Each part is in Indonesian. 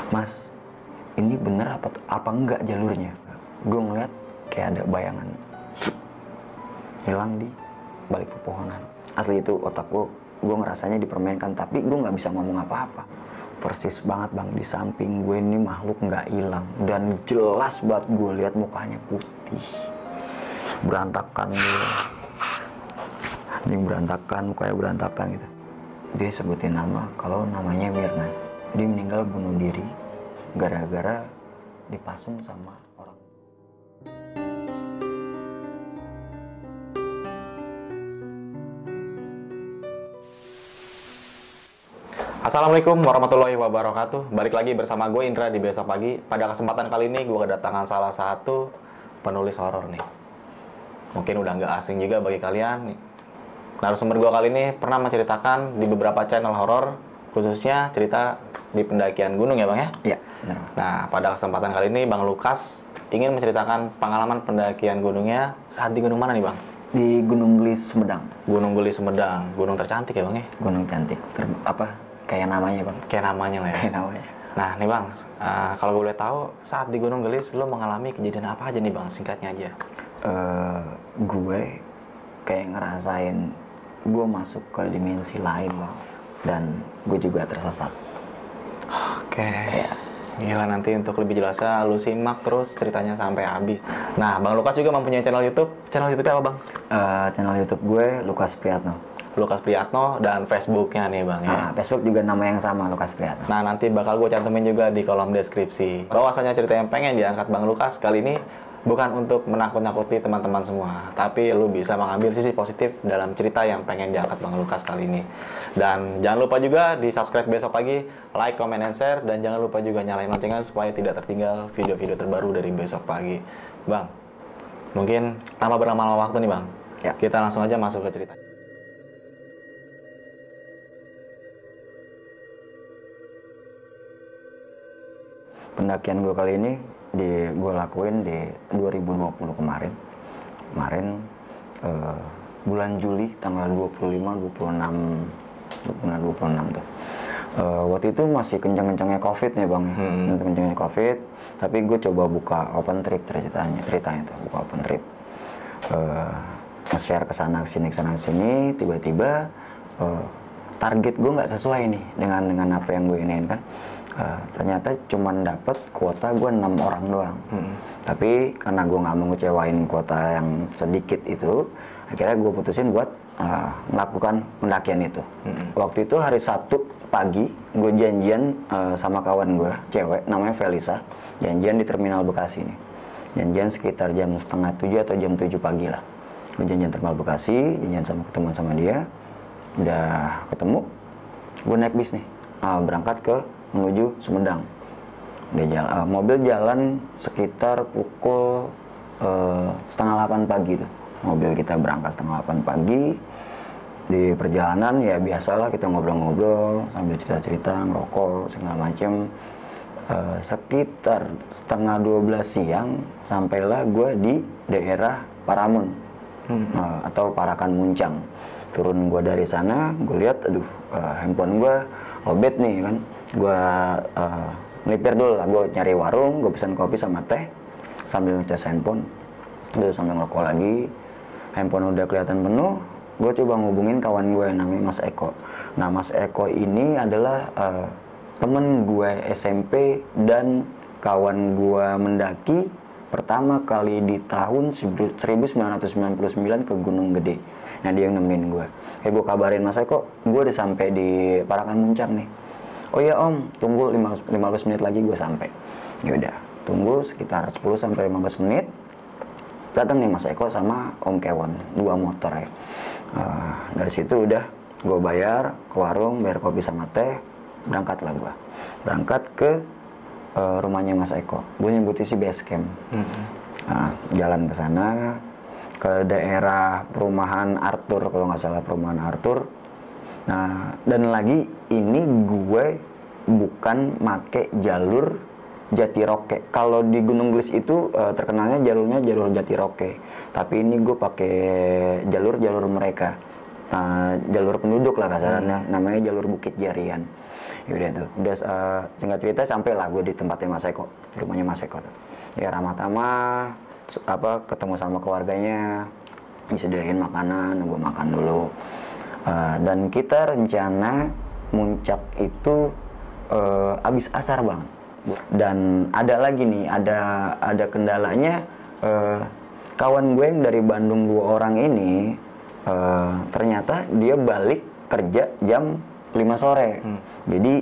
Mas, ini bener apa enggak jalurnya? Gue ngeliat kayak ada bayangan hilang di balik pepohonan. Asli itu otak gue ngerasanya dipermainkan, tapi gue nggak bisa ngomong apa-apa. Persis banget bang, di samping gue ini makhluk nggak hilang, dan jelas banget gue lihat mukanya putih, berantakan dia, anjing berantakan, mukanya berantakan gitu. Dia sebutin nama, kalau namanya Mirna. Dia meninggal bunuh diri gara-gara dipasung sama orang. Assalamualaikum warahmatullahi wabarakatuh. Balik lagi bersama gue Indra di Besok Pagi. Pada kesempatan kali ini gue kedatangan salah satu penulis horor nih. Mungkin udah nggak asing juga bagi kalian. Narasumber gue kali ini pernah menceritakan di beberapa channel horor, khususnya cerita di pendakian gunung ya bang ya? Iya, benar. Nah, pada kesempatan kali ini Bang Lukas ingin menceritakan pengalaman pendakian gunungnya saat di gunung mana nih bang? Di Gunung Gelis, Sumedang. Gunung Gelis, Sumedang. Gunung tercantik ya bang ya? Gunung cantik. Kayak namanya bang. Kayak namanya lah ya. Kayak namanya. Nah nih bang, kalau gue boleh tahu saat di Gunung Gelis lo mengalami kejadian apa aja nih bang, singkatnya aja. Gue kayak ngerasain gue masuk ke dimensi lain bang, dan gue juga tersesat. Oke. Ya. Gila, nanti untuk lebih jelasnya lu simak terus ceritanya sampai habis. Nah Bang Lukas juga mempunyai channel YouTube. Channel YouTube apa bang? Channel YouTube gue Lukas Priyatno. Lukas Priyatno, dan Facebooknya nih bang ya. Facebook juga nama yang sama, Lukas Priyatno. Nah nanti bakal gue cantumin juga di kolom deskripsi. Bahwasanya cerita yang pengen diangkat Bang Lukas kali ini bukan untuk menakut-nakuti teman-teman semua, tapi lu bisa mengambil sisi positif dalam cerita yang pengen diangkat Bang Lukas kali ini. Dan jangan lupa juga di subscribe Besok Pagi, like, comment, and share, dan jangan lupa juga nyalain loncengnya supaya tidak tertinggal video-video terbaru dari Besok Pagi. Bang, mungkin tanpa berlama-lama waktu nih bang, Ya. kita langsung aja masuk ke cerita. Pendakian gue kali ini gue lakuin di 2020 kemarin. Bulan Juli tanggal 25, 26 tuh. Waktu itu masih kencang-kencangnya COVID nih bang, kencang-kencangnya COVID. Tapi gue coba buka open trip ceritanya tuh, buka open trip. Nge-share kesana sini, tiba-tiba target gue nggak sesuai nih dengan apa yang gue inginkan. Ternyata cuman dapet kuota gue 6 orang doang. Tapi karena gue nggak mau ngecewain kuota yang sedikit itu, akhirnya gue putusin buat melakukan pendakian itu. Waktu itu hari Sabtu pagi, gue janjian sama kawan gue cewek namanya Felisa, janjian di Terminal Bekasi nih. Janjian sekitar jam setengah 7 atau jam 7 pagi lah. Gue janjian Terminal Bekasi, janjian ketemuan sama dia. Udah ketemu, gue naik bis nih, berangkat menuju Sumedang. Mobil jalan sekitar pukul setengah 8 pagi tuh. Mobil kita berangkat setengah 8 pagi. Di perjalanan ya biasalah kita ngobrol-ngobrol sambil cerita-cerita, ngerokok segala macem. Sekitar setengah 12 siang sampailah gue di daerah Paramun, atau Parakan Muncang. Turun gue dari sana, gue lihat handphone gue lobet nih kan. Gue melipir dulu lah, gue nyari warung, gue pesan kopi sama teh sambil ngecas handphone, terus sambil ngerokok lagi. Handphone udah kelihatan penuh, gue coba ngubungin kawan gue namanya Mas Eko. Nah Mas Eko ini adalah temen gue SMP dan kawan gue mendaki pertama kali di tahun 1999 ke Gunung Gede. Nah dia yang nemenin gue. Gue kabarin Mas Eko, gue udah sampai di Parakan Muncang nih. Oh iya om, tunggu 15 menit lagi gue sampai. Yaudah, tunggu sekitar 10-15 menit. Datang nih Mas Eko sama Om Kewon, 2 motor ya. Dari situ udah gue bayar ke warung, bayar kopi sama teh, berangkatlah gue. Berangkat ke rumahnya Mas Eko. Gue nyebutnya si base camp. Jalan ke sana, ke daerah perumahan Arthur, kalau nggak salah perumahan Arthur. Nah, dan lagi ini gue bukan make jalur Jatiroke. Kalau di Gunung Gelis itu terkenalnya jalurnya jalur Jatiroke. Tapi ini gue pakai jalur mereka, jalur penduduk lah kasarannya, namanya jalur Bukit Jarian. Yaudah tuh, udah singkat cerita sampai lah gue di tempatnya Mas Eko, di rumahnya Mas Eko tuh. Ya ramah tamah, ketemu sama keluarganya, disediain makanan, gue makan dulu. Dan kita rencana muncak itu abis asar bang. Dan ada lagi nih, ada kendalanya, kawan gue yang dari Bandung 2 orang ini ternyata dia balik kerja jam 5 sore. Jadi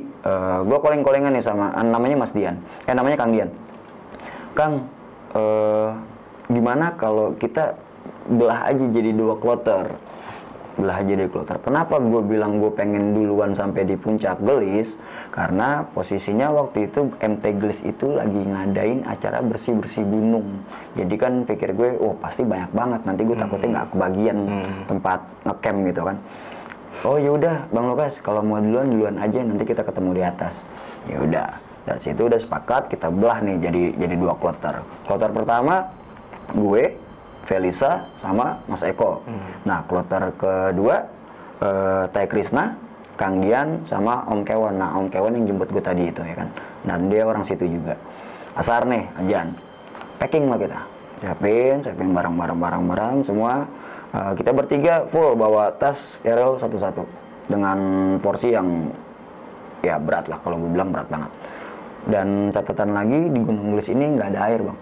gue calling-callingan nih sama namanya Mas Dian, namanya Kang Dian. Kang, gimana kalau kita belah aja jadi 2 kloter? Belah aja jadi kloter. Kenapa gue bilang gue pengen duluan sampai di puncak Gelis? Karena posisinya waktu itu MT Gelis itu lagi ngadain acara bersih-bersih gunung. Jadi kan pikir gue, oh pasti banyak banget. Nanti gue takutnya nggak kebagian tempat ngecamp gitu kan. Oh yaudah Bang Lukas, kalau mau duluan aja, nanti kita ketemu di atas. Ya udah, dari situ udah sepakat kita belah nih jadi 2 kloter. Kloter pertama gue, Felisa sama Mas Eko. Nah kloter kedua Teh Krisna, Kang Dian sama Om Kewon. Nah Om Kewon yang jemput gue tadi itu ya kan. Nah dia orang situ juga. Asar nih, ajan. Packing lah kita. Siapin barang-barang semua. Kita bertiga full bawa tas Errol satu-satu dengan porsi yang ya berat lah, kalau gue bilang berat banget. Dan catatan lagi di Gunung Gelis ini nggak ada air bang,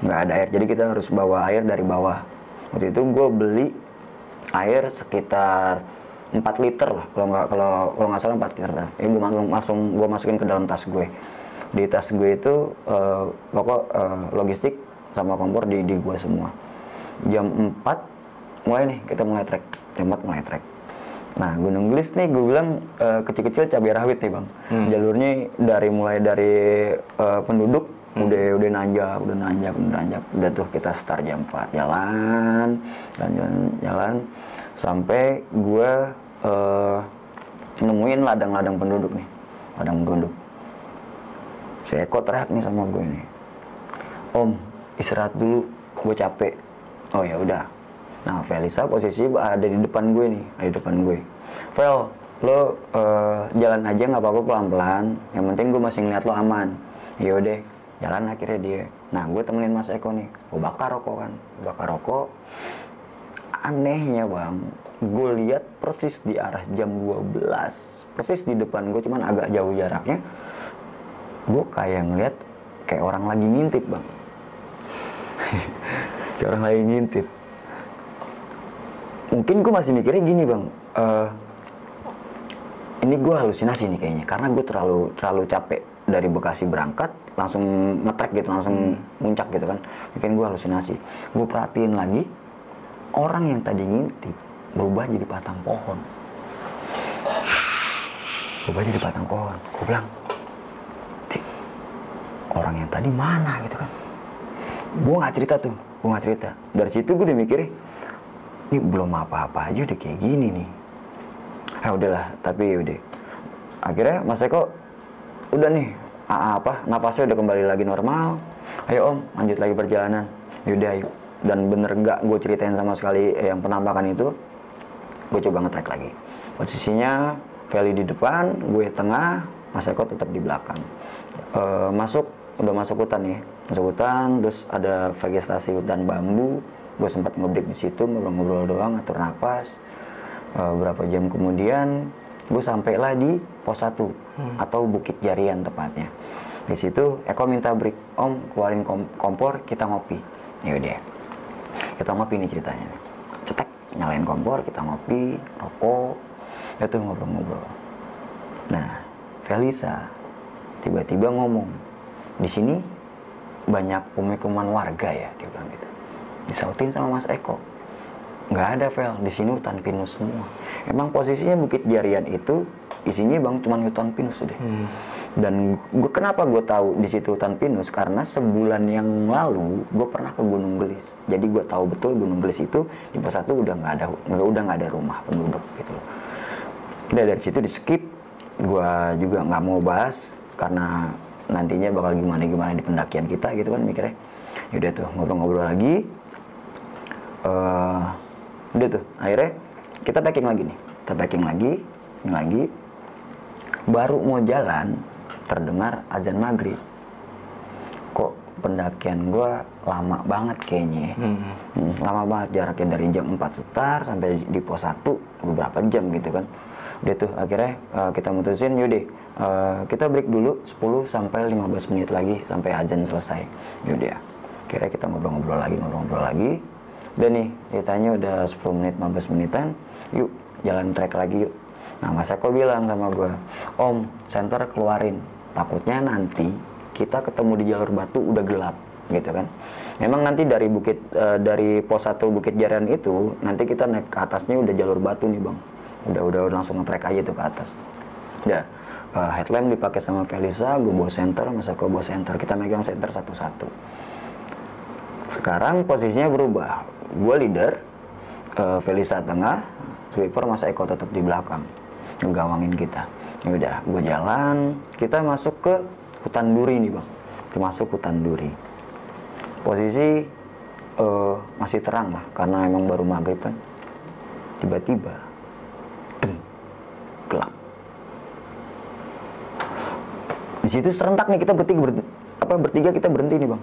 nggak ada air, jadi kita harus bawa air dari bawah. Waktu itu gue beli air sekitar 4 liter lah, kalau nggak salah 4 liter. Ini gue masukin ke dalam tas gue. Di tas gue itu logistik sama kompor di gue semua. Jam 4 kita mulai trek. Nah Gunung Gelis nih gue bilang kecil-kecil cabai rawit nih bang. Jalurnya mulai dari penduduk udah nanjak. Udah tuh kita start jam 4 jalan sampai gue nemuin ladang penduduk nih. Si Eko teriak nih sama gue nih, Om istirahat dulu, gue capek. Oh ya udah. Nah Felisa posisi ada di depan gue nih, Fel, lo jalan aja nggak apa-apa pelan-pelan, yang penting gue masih ngeliat lo aman. Yaudah, jalan akhirnya dia. Nah gue temenin Mas Eko nih, gue bakar rokok. Anehnya bang, gue lihat persis di arah jam 12, persis di depan gue, cuman agak jauh jaraknya. Gue kayak ngeliat kayak orang lagi ngintip bang. Kayak orang lagi ngintip. Mungkin gue masih mikirnya gini bang, ini gue halusinasi nih kayaknya, karena gue terlalu capek dari Bekasi berangkat langsung ngetrek gitu, langsung muncak gitu kan. Mungkin gue halusinasi. Gue perhatiin lagi, orang yang tadi ngintip berubah jadi batang pohon. Gue bilang, orang yang tadi mana gitu kan. Gue nggak cerita. Dari situ gue udah mikirnya, ini belum apa-apa aja udah kayak gini nih. Udahlah, tapi udah. Akhirnya Mas Eko udah nih, napasnya udah kembali lagi normal. Ayo Om, lanjut lagi perjalanan. Yaudah ayo. Dan bener nggak gue ceritain sama sekali yang penampakan itu. Gue coba nge-track lagi. Posisinya Feli di depan, gue tengah, Mas Eko tetap di belakang. Udah masuk hutan nih. Masuk hutan, terus ada vegetasi hutan bambu. Gue sempat ngebreak di situ, ngobrol-ngobrol doang, atur napas. Berapa jam kemudian gue sampailah di pos 1 atau Bukit Jarian tepatnya. Di situ Eko minta break, Om keluarin kompor, kita ngopi. Yaudah, kita ngopi nih ceritanya. Cetek, nyalain kompor, kita ngopi, rokok, itu ngobrol-ngobrol. Nah, Felisa tiba-tiba ngomong, di sini banyak pemukiman warga ya, dia bilang gitu. Disautin sama Mas Eko, nggak ada Fel, di sini hutan pinus semua. Emang posisinya Bukit Jarian itu isinya bang cuma hutan pinus deh. Dan kenapa gue tahu di situ hutan pinus, karena sebulan yang lalu gue pernah ke Gunung Gelis. Jadi gue tahu betul Gunung Gelis itu di pos 1 udah nggak ada rumah penduduk gitu loh. Udah dari situ di skip, gue juga nggak mau bahas karena nantinya bakal gimana di pendakian kita gitu kan mikirnya. Yaudah tuh ngobrol-ngobrol lagi. Udah tuh akhirnya kita packing lagi nih. Baru mau jalan, terdengar azan maghrib. Kok pendakian gue lama banget kayaknya. Lama banget, jaraknya dari jam 4 setar sampai di pos 1 beberapa jam gitu kan. Udah tuh akhirnya kita mutusin yaudah kita break dulu 10 sampai 15 menit lagi sampai azan selesai. Yaudah akhirnya kita ngobrol-ngobrol lagi. Dan nih ditanya udah 10 menit 15 menitan, yuk jalan trek lagi yuk. Nah Mas Eko bilang sama gue, Om senter keluarin, takutnya nanti kita ketemu di jalur batu udah gelap gitu kan. Memang nanti dari dari pos 1 Bukit Jarian itu nanti kita naik ke atasnya udah jalur batu nih bang, udah langsung nge-trek aja tuh ke atas. Udah headlamp dipakai sama Felisa, gue bawa senter, Mas Eko bawa senter, kita megang senter satu-satu. Sekarang posisinya berubah, gue leader, Felisa tengah, sweeper Mas Eko tetap di belakang ngegawangin kita. Ya udah gue jalan, kita masuk ke hutan duri nih bang, termasuk hutan duri. Posisi masih terang lah karena emang baru maghrib kan. Tiba-tiba gelap. Di situ serentak nih kita bertiga kita berhenti nih bang,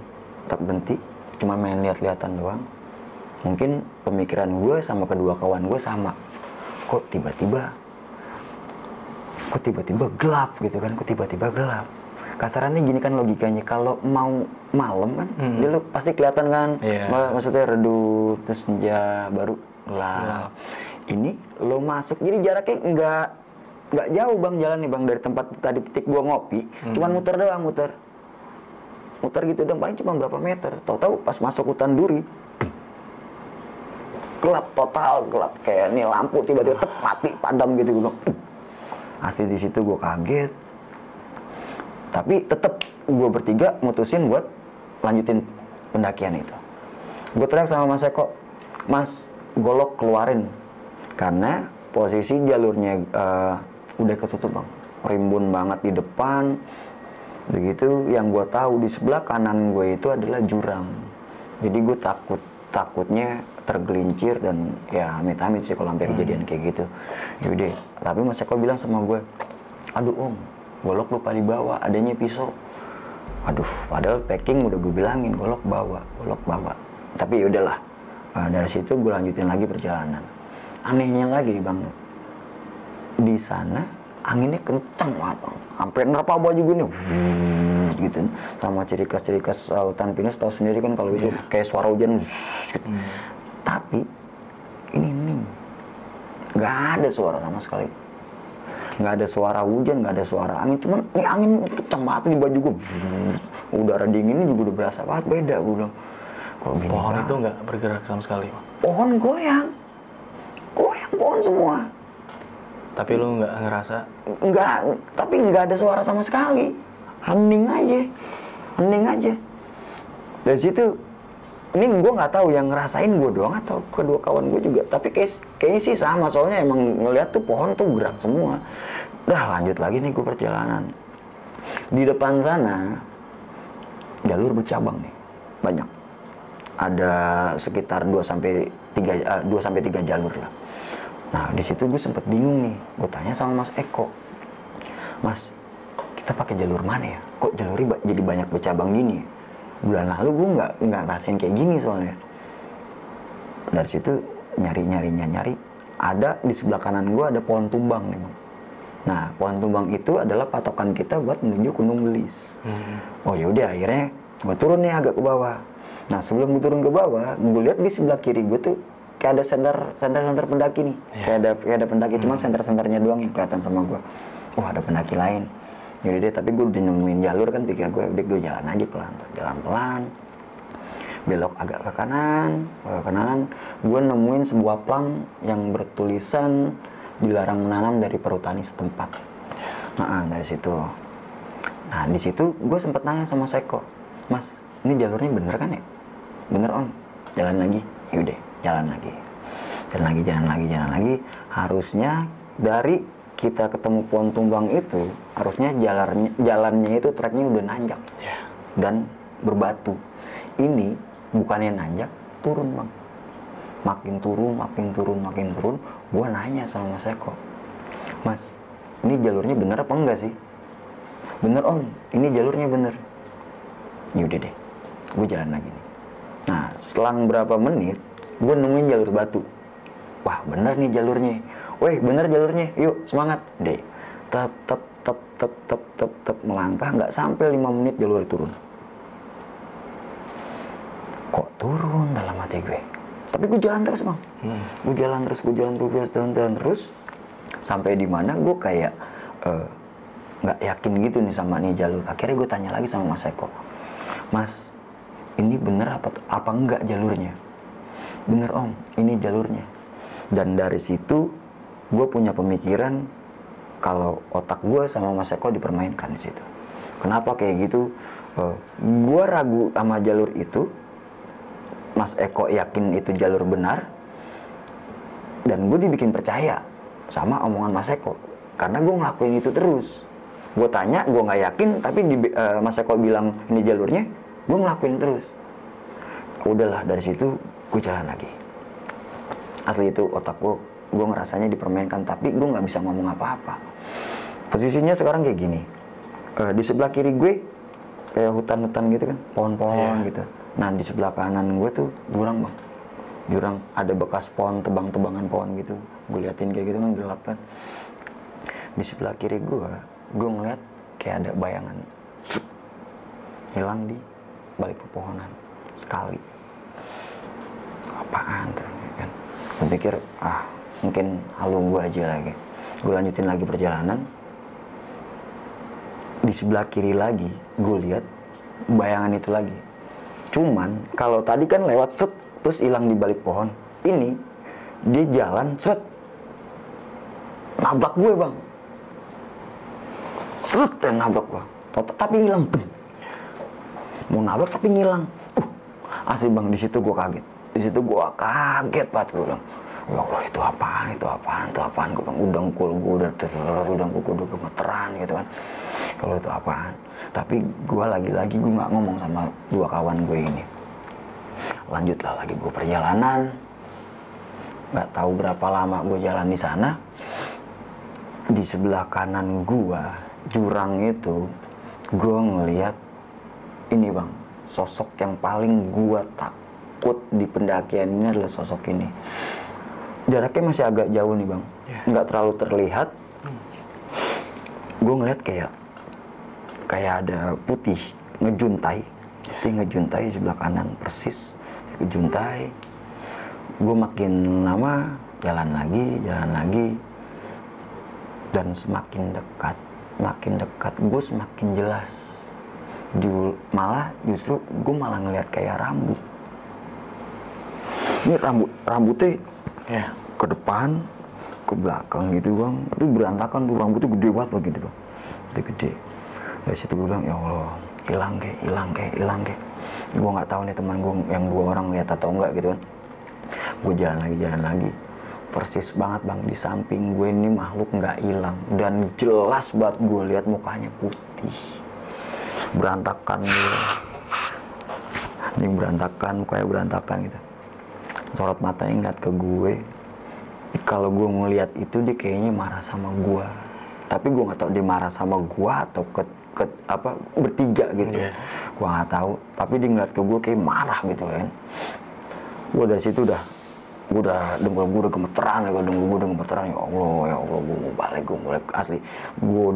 tak berhenti, cuma main lihat-lihatan doang. Mungkin pemikiran gue sama kedua kawan gue sama, kok tiba-tiba gelap gitu kan, kok tiba-tiba gelap. Kasarannya gini kan logikanya, kalau mau malam kan, dia lo pasti kelihatan kan, maksudnya redup, terus senja, baru gelap. Ini lo masuk, jadi jaraknya nggak jauh bang jalan nih bang dari tempat tadi titik gua ngopi, cuman muter doang, muter gitu dong, paling cuma berapa meter. Tahu-tahu pas masuk hutan duri, gelap total, gelap kayak nih lampu tiba-tiba mati padam gitu gue. Asli di situ gue kaget. Tapi tetap gue bertiga mutusin buat lanjutin pendakian itu. Gue teriak sama Mas Eko, Mas, golok keluarin. Karena posisi jalurnya udah ketutup bang, rimbun banget di depan. Begitu yang gue tahu di sebelah kanan gue itu adalah jurang. Jadi gue takutnya tergelincir dan ya amit-amit sih kalau hampir kejadian kayak gitu. Yaudah, tapi Mas Eko bilang sama gue, aduh Om, golok lupa dibawa, adanya pisau. Aduh, padahal packing udah gue bilangin golok bawa. Tapi yaudahlah, dari situ gue lanjutin lagi perjalanan. Anehnya lagi bang, di sana anginnya kencang banget bang, sampai nerpa baju gue nih, gitu. Sama ciri khas hutan pinus tahu sendiri kan kalau itu kayak suara hujan, gitu. Tapi ini nggak ada suara sama sekali, nggak ada suara hujan, nggak ada suara angin, cuman ini angin kencang banget di baju gue, udara dinginnya juga udah berasa banget beda. Gue bilang, kok gini pohon banget? itu nggak bergerak sama sekali. Pohon goyang pohon semua. Tapi lu nggak ngerasa? Tapi nggak ada suara sama sekali, hening aja. Dari situ, ini gue nggak tahu yang ngerasain gue doang atau kedua kawan gue juga, tapi kayaknya sih sama, soalnya emang ngeliat tuh pohon tuh gerak semua. Udah lanjut lagi nih gue perjalanan. Di depan sana jalur bercabang nih, banyak. Ada sekitar 2 sampai 3 jalur lah. Nah di situ gue sempet bingung nih, gue tanya sama Mas Eko, Mas, kita pakai jalur mana ya? Kok jalurnya jadi banyak bercabang gini? Bulan lalu gue nggak ngerasain kayak gini soalnya. Dari situ nyari, ada di sebelah kanan gue ada pohon tumbang nih bang. Nah pohon tumbang itu adalah patokan kita buat menuju Gunung Gelis. Oh yaudah, akhirnya gue turun nih agak ke bawah. Nah sebelum gue turun ke bawah, gue lihat di sebelah kiri gue tuh kayak ada senter pendaki nih, kayak ada pendaki, cuman senternya doang yang kelihatan sama gue. Oh ada pendaki lain. Yaudah deh, tapi gue udah nemuin jalur kan, pikir gue udah gue jalan aja pelan, belok agak ke kanan, gue nemuin sebuah plang yang bertulisan dilarang menanam dari perhutani setempat. Nah dari situ, di situ gue sempet nanya sama Seko, Mas, ini jalurnya bener kan ya? Bener Om, jalan lagi. Yaudah, jalan lagi. Harusnya dari kita ketemu pohon tumbang itu, harusnya jalannya itu treknya udah nanjak dan berbatu. Ini bukannya nanjak, turun bang, makin turun. Gua nanya sama Mas Eko, Mas, ini jalurnya bener apa enggak sih? Bener om, ini jalurnya bener. Yaudah deh, gue jalan lagi nih. Nah, selang berapa menit, gue nemuin jalur batu. Wah, bener nih jalurnya. Weh, bener jalurnya. Yuk, semangat. Deh, tep melangkah, nggak sampai 5 menit jalur turun. Kok turun dalam hati gue? Tapi gue jalan terus bang. Gue jalan terus. Sampai di mana gue kayak nggak yakin gitu nih sama nih jalur. Akhirnya gue tanya lagi sama Mas Eko. Mas, ini bener apa enggak jalurnya? Bener om, ini jalurnya. Dan dari situ gue punya pemikiran kalau otak gue sama Mas Eko dipermainkan di situ. Kenapa kayak gitu? Gue ragu sama jalur itu. Mas Eko yakin itu jalur benar. Dan gue dibikin percaya sama omongan Mas Eko. Karena gue ngelakuin itu terus. Gue tanya, gue nggak yakin, tapi Mas Eko bilang ini jalurnya, gue ngelakuin terus. Udahlah, dari situ gue jalan lagi. Asli itu otak gue ngerasanya dipermainkan, tapi gue nggak bisa ngomong apa-apa. Posisinya sekarang kayak gini. Di sebelah kiri gue kayak hutan-hutan gitu kan, pohon-pohon gitu. Nah di sebelah kanan gue tuh jurang bang. Jurang, ada bekas pohon, tebang-tebangan pohon gitu. Gue liatin kayak gitu kan, gelap kan. Di sebelah kiri gue ngeliat kayak ada bayangan hilang di balik pepohonan sekali. Apaan tuh kan? Gue pikir mungkin halu gue aja lagi. Gue lanjutin lagi perjalanan. Di sebelah kiri lagi gue lihat bayangan itu lagi. Cuman kalau tadi kan lewat set terus hilang di balik pohon, ini dia jalan set nabrak gue bang. Set dan nabrak gua, tapi hilang. Mau nabrak tapi ngilang. Asli bang, di situ gua kaget. Di situ gua kaget banget, gua bilang, ya Allah itu apaan? Gua bilang, udangkul gua udah gemeteran gitu kan. Kalau itu apaan? Tapi gua lagi-lagi gua nggak ngomong sama dua kawan gue ini. Lanjutlah lagi gua perjalanan. Nggak tahu berapa lama gua jalan di sana. Di sebelah kanan gua jurang itu, gue ngeliat ini bang, sosok yang paling gue takut di pendakian ini adalah sosok ini. Jaraknya masih agak jauh nih bang, nggak terlalu terlihat. Gue ngeliat kayak ada putih ngejuntai, di sebelah kanan persis ngejuntai. Gue makin lama jalan lagi, dan semakin dekat gue semakin jelas. Justru gue malah ngeliat kayak rambut. Ini rambutnya ke depan, ke belakang gitu bang. Itu berantakan tuh, rambutnya gede banget begitu bang. Gede. Dari situ gue bilang, ya Allah, hilang kayak. Gue nggak tahu nih teman gue yang 2 orang lihat atau enggak gitu kan. Gue jalan lagi. Persis banget bang, di samping gue ini makhluk nggak hilang, dan jelas banget gue lihat mukanya putih, berantakan mukanya berantakan gitu. Sorot matanya ngeliat ke gue. Kalau gue ngeliat itu dia kayaknya marah sama gue, tapi gue nggak tahu dia marah sama gue atau ke bertiga gitu. Gue nggak tahu, tapi dia ngeliat ke gue kayak marah gitu kan. Gue dari situ dengkul gue udah gemeteran, ya Allah, gue mau balik asli. Gue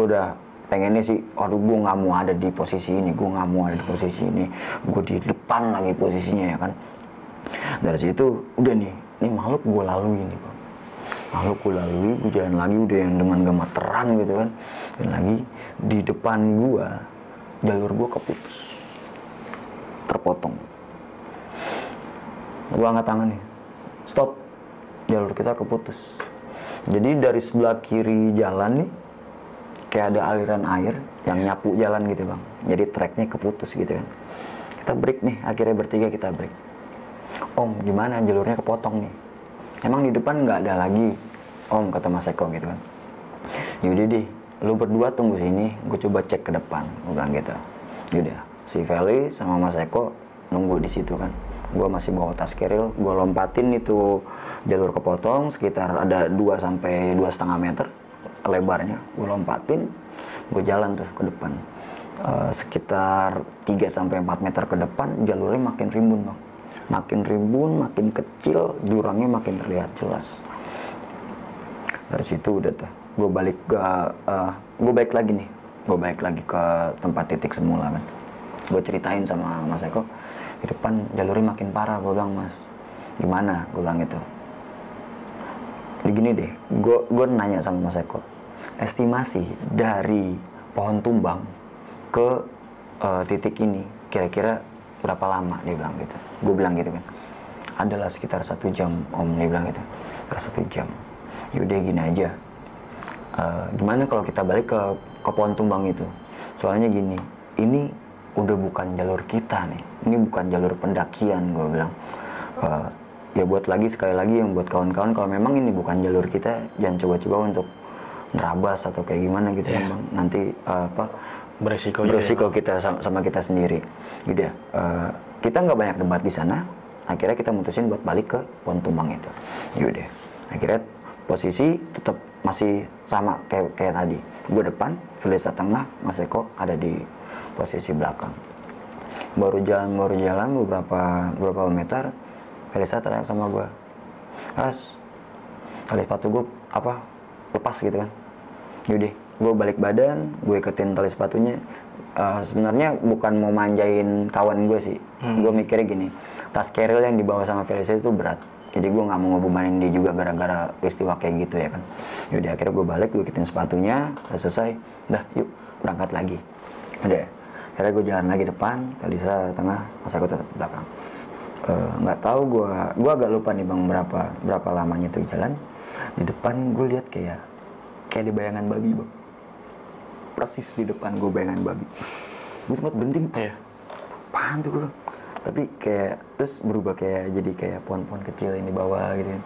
udah pengennya sih, aduh gue nggak mau ada di posisi ini, gue di depan lagi posisinya ya kan. Dari situ udah nih makhluk gue lalui nih bang. Gue jalan lagi udah yang dengan gemeteran gitu kan. Dan lagi di depan gue, jalur gue keputus, terpotong. Gue angkat tangan nih, stop, jalur kita keputus. Jadi dari sebelah kiri jalan nih kayak ada aliran air yang nyapu jalan gitu bang. Jadi treknya keputus gitu kan. Kita break nih, akhirnya bertiga kita break. Om, gimana jalurnya kepotong nih? Emang di depan nggak ada lagi? Om, kata Mas Eko gitu kan. Yaudah deh, lu berdua tunggu sini, gue coba cek ke depan. Gue bilang gitu. Yaudah, si Feli sama Mas Eko nunggu di situ kan. Gue masih bawa tas keril, gue lompatin itu jalur kepotong sekitar ada 2 sampai 2,5 meter lebarnya, gue lompatin, gue jalan tuh ke depan. Sekitar 3-4 meter ke depan, jalurnya makin rimbun bang. Makin rimbun, makin kecil, jurangnya makin terlihat jelas. Dari situ udah tuh, gue balik lagi ke tempat titik semula kan. Gue ceritain sama Mas Eko, di depan jalurnya makin parah. Gue bilang, Mas, gimana? Gue bilang gitu. Jadi gini deh, gue nanya sama Mas Eko, estimasi dari pohon tumbang ke titik ini kira-kira berapa lama? Dia bilang gitu. Gue bilang gitu kan, adalah sekitar 1 jam om. Dia bilang gitu, sekitar 1 jam. Yaudah gini aja, gimana kalau kita balik ke pohon tumbang itu? Soalnya gini, ini udah bukan jalur kita nih, ini bukan jalur pendakian. Gue bilang, ya sekali lagi yang buat kawan-kawan, kalau memang ini bukan jalur kita, jangan coba-coba untuk nerabas atau kayak gimana gitu ya bang. Nanti beresiko kita sama kita sendiri. Gitu ya. Kita nggak banyak debat di sana. Akhirnya kita mutusin buat balik ke pohon tumbang itu. Yaudah. Akhirnya posisi tetap masih sama kayak tadi. Gue depan, Felisa tengah, Mas Eko ada di posisi belakang. Baru jalan beberapa meter, Felisa teriak sama gue, As, tali sepatu gue lepas gitu kan. Yaudah, gue balik badan, gue iketin tali sepatunya. Sebenarnya bukan mau manjain kawan gue sih. Gue mikirnya gini, tas keril yang dibawa sama Felisa itu berat. Jadi gue nggak mau ngebebanin dia juga gara-gara peristiwa kayak gitu ya kan. Yaudah, akhirnya gue balik, gue iketin sepatunya, udah selesai. Dah, yuk berangkat lagi. Udah, akhirnya gue jalan lagi depan, Felisa tengah, Mas Eko tetap belakang. Nggak tahu gue agak lupa nih bang berapa lamanya tuh jalan. Di depan gue lihat kayak di bayangan babi bang, persis di depan gue bayangan babi. Gue sempat berhenti, apaan tuh gue bilang. Tapi kayak terus berubah jadi kayak pohon-pohon kecil yang di bawah gitu kan.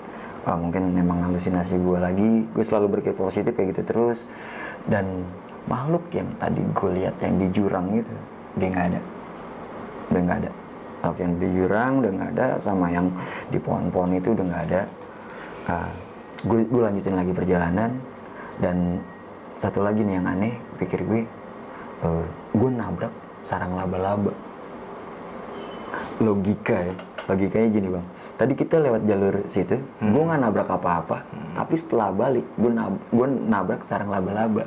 Mungkin memang halusinasi gue lagi. Gue selalu berpikir positif kayak gitu terus. Dan makhluk yang tadi gue lihat yang di jurang gitu, dia nggak ada, udah nggak ada. Makhluk yang di jurang udah nggak ada, sama yang di pohon-pohon itu udah nggak ada. Gue lanjutin lagi perjalanan. Dan satu lagi nih yang aneh, pikir gue nabrak sarang laba-laba. Logikanya gini bang, tadi kita lewat jalur situ, gue nggak nabrak apa-apa, tapi setelah balik gue nabrak sarang laba-laba.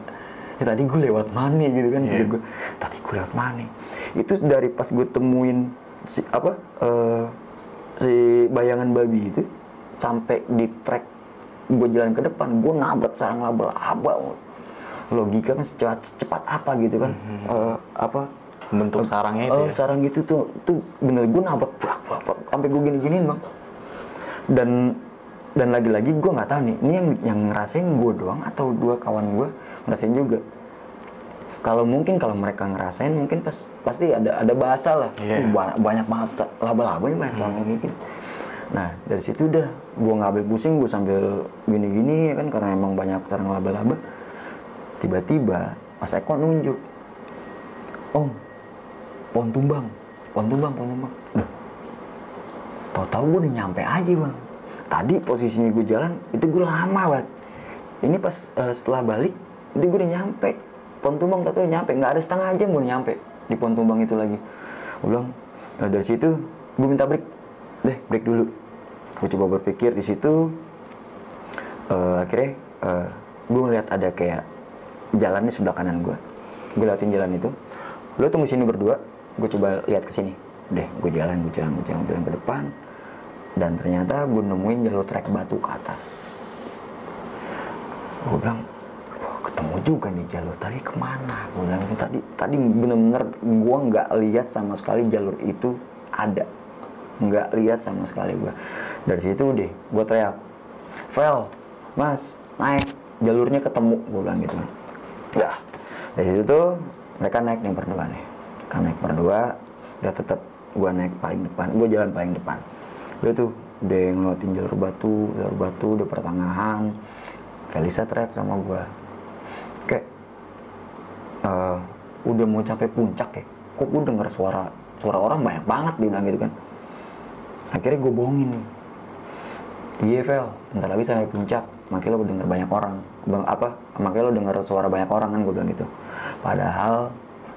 Ya, tadi gue lewat mana gitu kan? Tadi gue lewat mana? Itu dari pas gue temuin si bayangan babi itu sampai di trek gue jalan ke depan, gue nabrak sarang laba-laba. Logika kan secepat apa gitu kan? Bentuk sarangnya itu sarang gitu tuh bener gue nabrak sampai gue gini-giniin bang. Dan lagi-lagi gue nggak tahu nih, ini yang ngerasain gue doang atau 2 kawan gue ngerasain juga. Kalau mereka ngerasain mungkin pasti ada bahasa lah. Banyak banget laba-laba nih, banyak banget gitu. Nah dari situ udah gue nggak habis pusing, gue sambil gini-gini ya kan, karena emang banyak sarang laba-laba. Tiba-tiba Mas Eko nunjuk, Om, pohon tumbang. Tahu-tahu gue udah nyampe aja bang. Tadi posisinya gue jalan itu gue lama banget. Ini pas setelah balik itu gue udah nyampe pohon tumbang. Tahu-tahu nyampe, nggak ada setengah jam gue udah nyampe di pohon tumbang itu lagi. Gue bilang, dari situ gue minta break dulu. Gue coba berpikir di situ. Akhirnya gue ngeliat ada kayak jalan di sebelah kanan gue. Gue lewatin jalan itu. Lo tunggu sini berdua. Gue coba lihat ke sini. Udah, gue jalan ke depan. Dan ternyata gue nemuin jalur trek batu ke atas. Gue bilang, ketemu juga nih jalur tadi kemana? Gue bilang tadi bener-bener gue nggak lihat sama sekali jalur itu ada. Nggak lihat sama sekali gue. Dari situ deh, gue teriak, Fel, Mas, naik, jalurnya ketemu. Gue bilang gitu. Dah, dari situ tuh mereka naik nih berdua nih. Kan naik berdua, udah tetap gue naik paling depan, gue jalan paling depan. Udah tuh, udah ngelewatin jalur batu, udah pertengahan. Felisa teriak sama gue, kayak udah mau capai puncak ya, kok gue denger suara orang banyak banget, dia bilang gitu kan. Akhirnya gue bohongin nih, iya Fel, bentar lagi sampai puncak. makanya lo denger banyak orang. Makanya lo denger suara banyak orang kan, gue bilang gitu. Padahal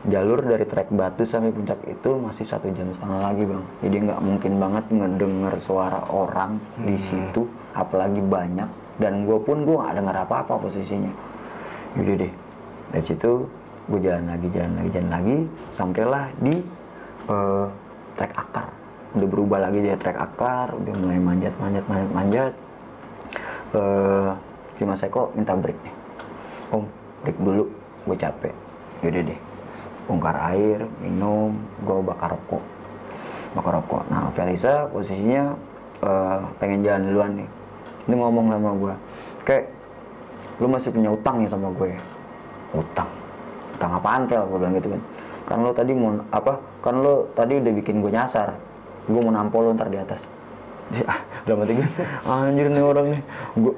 jalur dari trek Batu sampai puncak itu masih 1,5 jam lagi bang. Jadi nggak mungkin banget ngedenger suara orang di situ, apalagi banyak. Dan gue nggak denger apa-apa posisinya. Yaudah deh, dari situ gue jalan lagi, sampailah di trek akar. Udah berubah lagi jadi trek akar, udah mulai manjat. Si Mas Eko minta break nih. Om, break dulu, gue capek. Yaudah deh, bongkar air, minum, gue bakar rokok. Nah, Felisa posisinya pengen jalan duluan nih. Dia ngomong sama gue, kayak lu masih punya utang ya sama gue. Utang apaan, Fel? Gue bilang gitu kan. Kan lo tadi udah bikin gue nyasar. Gue mau nampol lo ntar di atas. Dalam hati gue, anjir nih orang nih.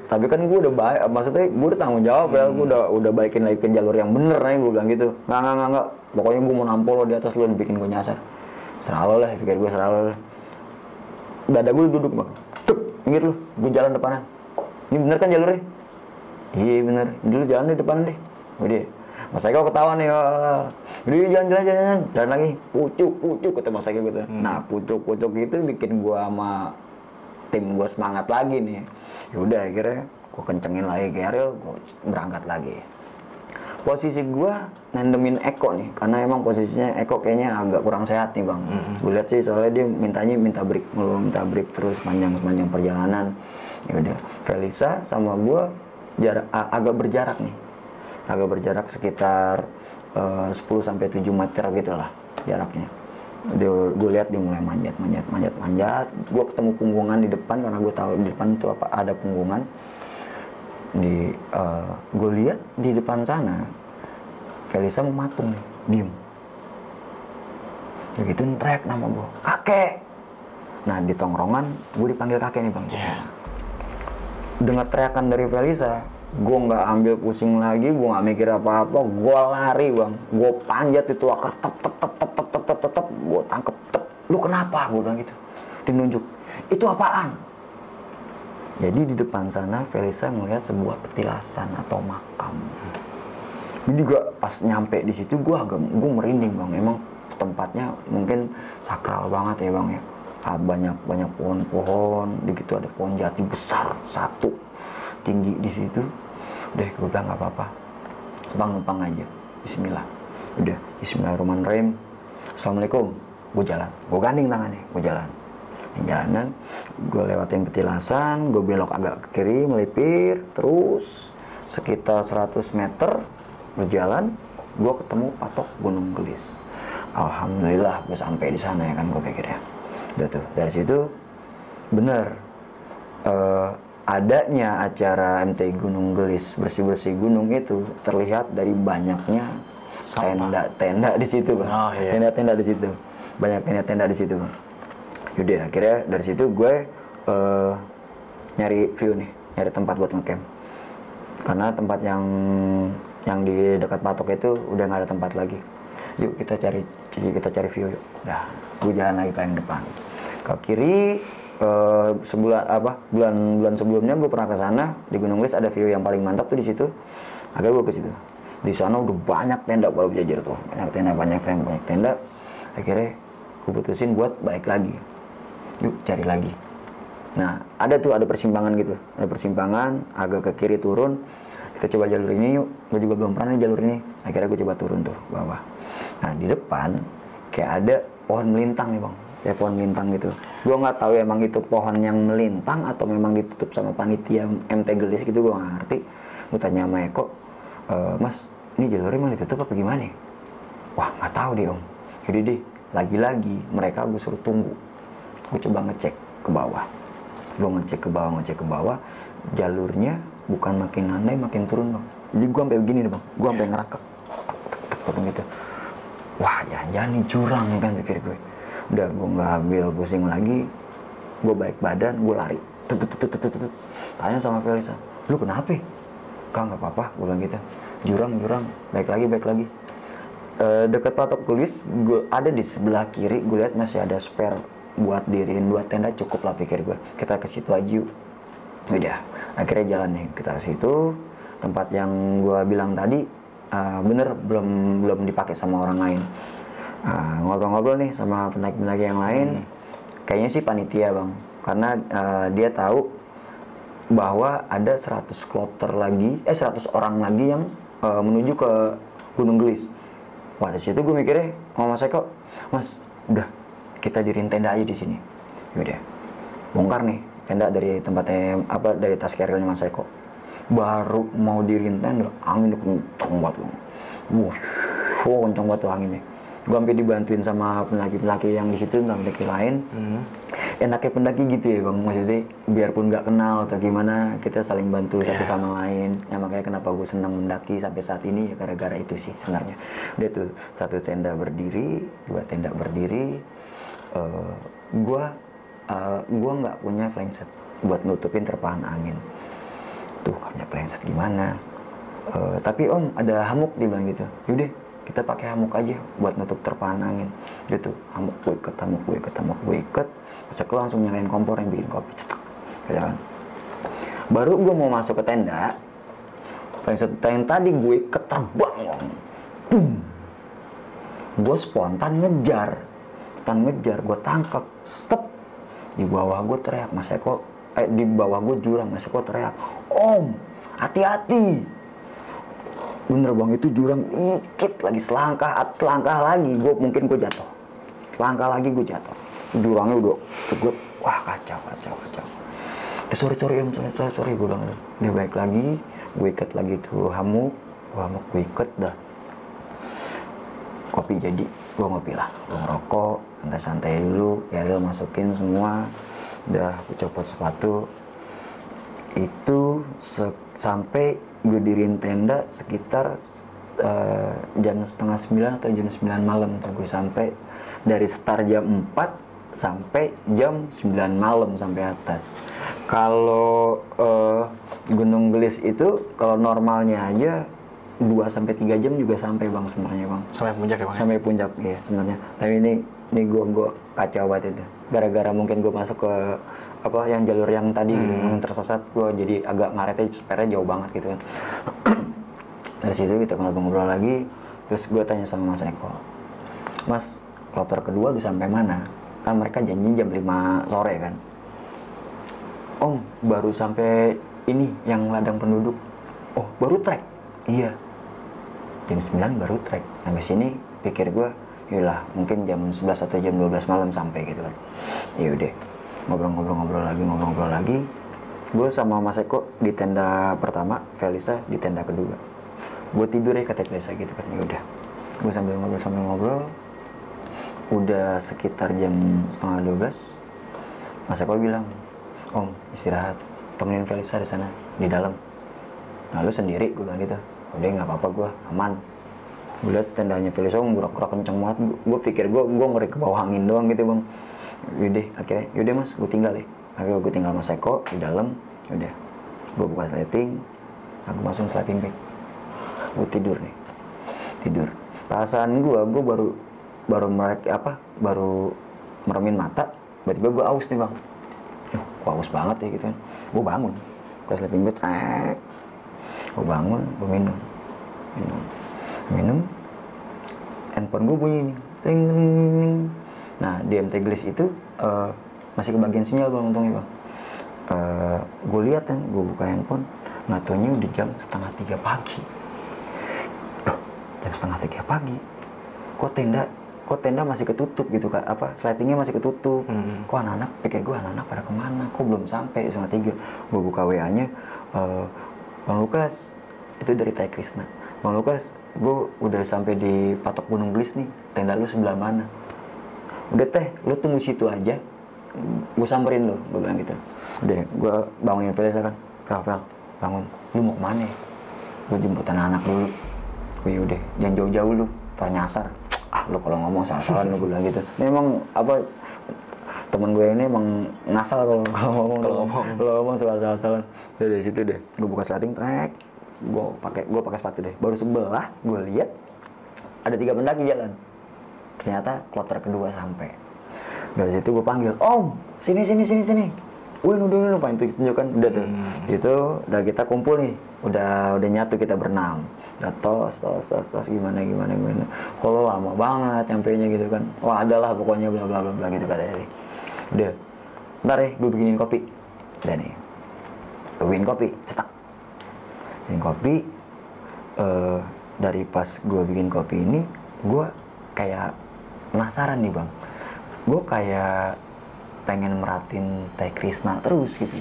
Tapi kan gue udah baik, maksudnya gue udah tanggung jawab ya. Gue udah baikin lagi ke jalur yang bener nih, gue bilang gitu. Nggak. Pokoknya gue mau nampol lo di atas, lo udah bikin gue nyasar. Serah lo lah, pikir gue serah lo lah. Dada gue duduk bang. Tuk, minggir lo, gue jalan depanan. Ini bener kan jalurnya? Iya bener, dulu jalan di depan deh. Udah. Mas Eko ketawa nih, udah jalan lagi, pucuk kata Mas Eko gitu. Nah pucuk itu bikin gua sama tim gua semangat lagi nih. Yaudah akhirnya gua kencengin lagi Geril, gua berangkat lagi. Posisi gua nandemin Eko nih, karena emang posisinya Eko kayaknya agak kurang sehat nih bang. Gue lihat sih soalnya dia minta break terus panjang perjalanan. Yaudah, Felisa sama gua agak berjarak sekitar 10-7 meter gitu lah jaraknya. Gue lihat dia mulai manjat. Gue ketemu punggungan di depan karena gue tahu di depan itu ada punggungan. Gue lihat di depan sana Felisa mau matung nih, diem. Begitu teriak nama gue, kakek. Nah di tongkrongan gue dipanggil kakek nih bang. Dengar teriakan dari Felisa, gue nggak ambil pusing lagi, gue nggak mikir apa-apa, gue lari bang, gue panjat itu akar, tep, gue tangkep, lu kenapa? Gue bilang gitu, dinunjuk, itu apaan? Jadi di depan sana Felisa melihat sebuah petilasan atau makam. Juga pas nyampe di situ gue merinding bang, emang tempatnya mungkin sakral banget ya bang ya. Banyak pohon-pohon, di situ ada pohon jati besar satu tinggi di situ. Udah gue bilang nggak apa-apa, bang numpang aja, Bismillah. Udah Bismillahirrahmanirrahim, Assalamualaikum. Gue jalan, gue ganding tangannya, gue jalan. Di jalanan, gue lewatin petilasan, gue belok agak ke kiri, melipir, terus sekitar 100 meter berjalan, gue ketemu patok Gunung Gelis. Alhamdulillah gue sampai di sana ya kan, gue pikirnya. Udah tuh, dari situ bener adanya acara MTI Gunung Gelis bersih-bersih gunung itu terlihat dari banyaknya tenda di situ bang. Oh, iya. Tenda di situ, banyak tenda di situ bang. Yaudah akhirnya dari situ gue nyari view nih, nyari tempat buat ngecamp. Karena tempat yang di dekat patok itu udah nggak ada tempat lagi. Yuk kita cari view yuk. Dah, gue jalan lagi paling depan. Ke kiri, bulan sebelumnya gue pernah ke sana di Gunung Gelis, ada view yang paling mantap tuh di situ. Akhirnya gue ke situ. Di sana udah banyak tenda baru berjajar tuh, banyak tenda. Akhirnya gue putusin buat balik lagi. Yuk cari lagi. Nah ada persimpangan gitu, ada persimpangan agak ke kiri turun. Kita coba jalur ini yuk. Gue juga belum pernah nih jalur ini. Akhirnya gue coba turun tuh bawah. Nah di depan kayak ada pohon melintang nih bang, kayak pohon melintang gitu. Gue nggak tahu emang itu pohon yang melintang atau memang ditutup sama panitia MT Gelis gitu, gue nggak ngerti. Gue tanya sama Eko, Mas ini jalurnya emang ditutup apa gimana? Wah nggak tahu deh om. Jadi deh lagi-lagi mereka gue suruh tunggu. Gue coba ngecek ke bawah. Gue ngecek ke bawah, jalurnya bukan makin landai makin turun bang. Jadi gue sampai begini nih bang, gue sampai ngerangkak turun gitu. Wah jangan nih jurang ya kan, pikir gue. Udah gue nggak ambil pusing lagi, gue balik badan, gue lari. Tanya sama Felisa, lu kenapa? Kak nggak apa-apa, gue bilang gitu. Jurang, baik lagi. Dekat patok Gelis, gue ada di sebelah kiri, gue lihat masih ada spare buat diriin 2 tenda, cukup lah pikir gue. Kita ke situ aja yuk. Udah, akhirnya jalan nih kita ke situ. Tempat yang gua bilang tadi bener belum dipakai sama orang lain. Ngobrol-ngobrol nih sama pendaki-pendaki yang lain. Kayaknya sih panitia bang, karena dia tahu bahwa ada 100 kloter lagi, 100 orang lagi yang menuju ke Gunung Gelis. Wah, di situ gue mikirnya sama Mas Eko, Mas, udah kita diriin tenda aja di sini. Udah, bongkar nih tenda dari tempatnya dari tas carrier-nya Mas Eko. Baru mau diriin tenda, angin kenceng banget bang. Wah, kenceng banget tuh anginnya. Gue hampir dibantuin sama pendaki-pendaki yang di situ, pendaki lain. Enaknya pendaki gitu ya bang, maksudnya biarpun nggak kenal atau gimana, kita saling bantu satu sama lain. Ya makanya kenapa gue senang mendaki sampai saat ini ya gara-gara itu sih sebenarnya. Udah tuh, 1 tenda berdiri, 2 tenda berdiri. Gue nggak punya flankset buat nutupin terpaan angin. Tuh punya flankset gimana? Tapi om ada hamuk dibilang gitu. Yaudah kita pakai hamuk aja buat nutup terpaan angin. Gitu, hamuk gue ikat. Pas aku langsung nyalain kompor yang bikin kopi. Jalan. Baru gue mau masuk ke tenda, yang tadi gue keterbang, gue spontan ngejar, gue tangkap, stop. Di bawah gue teriak, Mas Eko, di bawah gue jurang, Mas Eko teriak, Om, hati-hati. Bener bang, itu jurang dikit lagi, selangkah lagi, gue jatuh. Selangkah lagi gue jatuh. Jurangnya udah tegut, wah kacau. Sorry gue bilang. Dia balik lagi, gue ikat lagi tuh hamuk gue ikat dah. Kopi jadi, gue ngopi lah, gue ngerokok, santai dulu, Yaril masukin semua, udah gue copot sepatu. Itu sampai gue diriin tenda sekitar jam 8:30 atau jam 9 malam tuh gue sampai. Dari start jam 4 sampai jam 9 malam sampai atas. Kalau Gunung Gelis itu kalau normalnya aja 2-3 jam juga sampai bang sebenarnya bang. Sampai puncak ya bang? Sampai puncak ya sebenarnya. Tapi ini gue kacau banget itu. Gara-gara mungkin gue masuk ke yang jalur yang tadi gitu, yang tersesat, gue jadi agak ngaretnya sepeda jauh banget gitu kan. Dari situ kita ngobrol lagi, terus gue tanya sama Mas Eko, Mas, kloter kedua udah sampai mana? Kan mereka janji jam 5 sore kan. Om, baru sampai ini yang ladang penduduk. Oh, baru trek? Iya. Jam 9 baru trek. Sampai sini pikir gue, yalah mungkin jam 11 atau jam 12 malam sampai gitu kan. Ya udah. Ngobrol lagi. Gue sama Mas Eko di tenda pertama, Felisa di tenda kedua. Gue tidur ya kata Felisa gitu kan. Ya udah. Gue sambil ngobrol. Udah sekitar jam 11:30, Mas Eko bilang, Om istirahat, temenin Felisa di sana di dalam. Nah lu sendiri, gue bilang gitu. Udah nggak apa-apa, gue aman. Gue liat tendanya Felisa gerak-gerak kenceng banget. Gue pikir gue ngeri ke bawah angin doang gitu bang. Yaudah mas, gue tinggal ya. Akhirnya gue tinggal Mas Eko di dalam. Udah, gue buka sleting, aku masuk sleeping bag. Gue tidur. Perasaan gue baru meremin mata, tiba-tiba gue aus nih bang. Gue aus banget ya gitu kan. Gue bangun, gue sleeping bag, gue bangun, gue minum. Handphone gue bunyi nih, ting. Nah di MT Gelis itu masih kebagian sinyal bang, untungnya bang. Gue lihat kan, gue buka handphone, nggak taunya udah jam 2:30 pagi. Loh, jam 2:30 pagi, kok tenda masih ketutup gitu kan, sletingnya masih ketutup. Kok anak-anak, pikir gue anak-anak pada kemana, kok belum sampai 2:30. Gue buka WA-nya, Bang Lukas, itu dari Tai Krisna, Bang Lukas, gue udah sampai di patok Gunung Gelis nih, tenda lu sebelah mana? Udah teh, lu tunggu situ aja, gue samperin lu, gue bilang gitu. Udah, gue bangunin Felisa kan, Rafael, bangun, lu mau kemana ya? Gue jemput anak-anak dulu. Udah, jangan jauh-jauh lu, ternyasar. Lu kalau ngomong salah-salah lu, gue bilang gitu. Memang temen gue ini emang ngasal kalau ngomong salah-salah. Dari situ deh, gue buka sleting, trek, gue pakai sepatu deh. Baru sebelah, gue lihat ada 3 pendaki jalan. Ternyata kloter kedua sampai. Dari situ gue panggil, Om, sini. wih nuduh pengen tunjukkan udah tuh. Itu udah kita kumpul nih, udah nyatu kita berenam. Udah tos gimana. Kalau lama banget nyampenya gitu kan. Wah adalah pokoknya bla bla bla gitu katanya deh. Udah, ntar deh gue bikinin kopi. Udah nih, gue bikin kopi, cetak. Bikin kopi, dari pas gue bikin kopi ini, gue kayak penasaran nih bang. Gue kayak pengen merhatiin Teh Krisna terus gitu.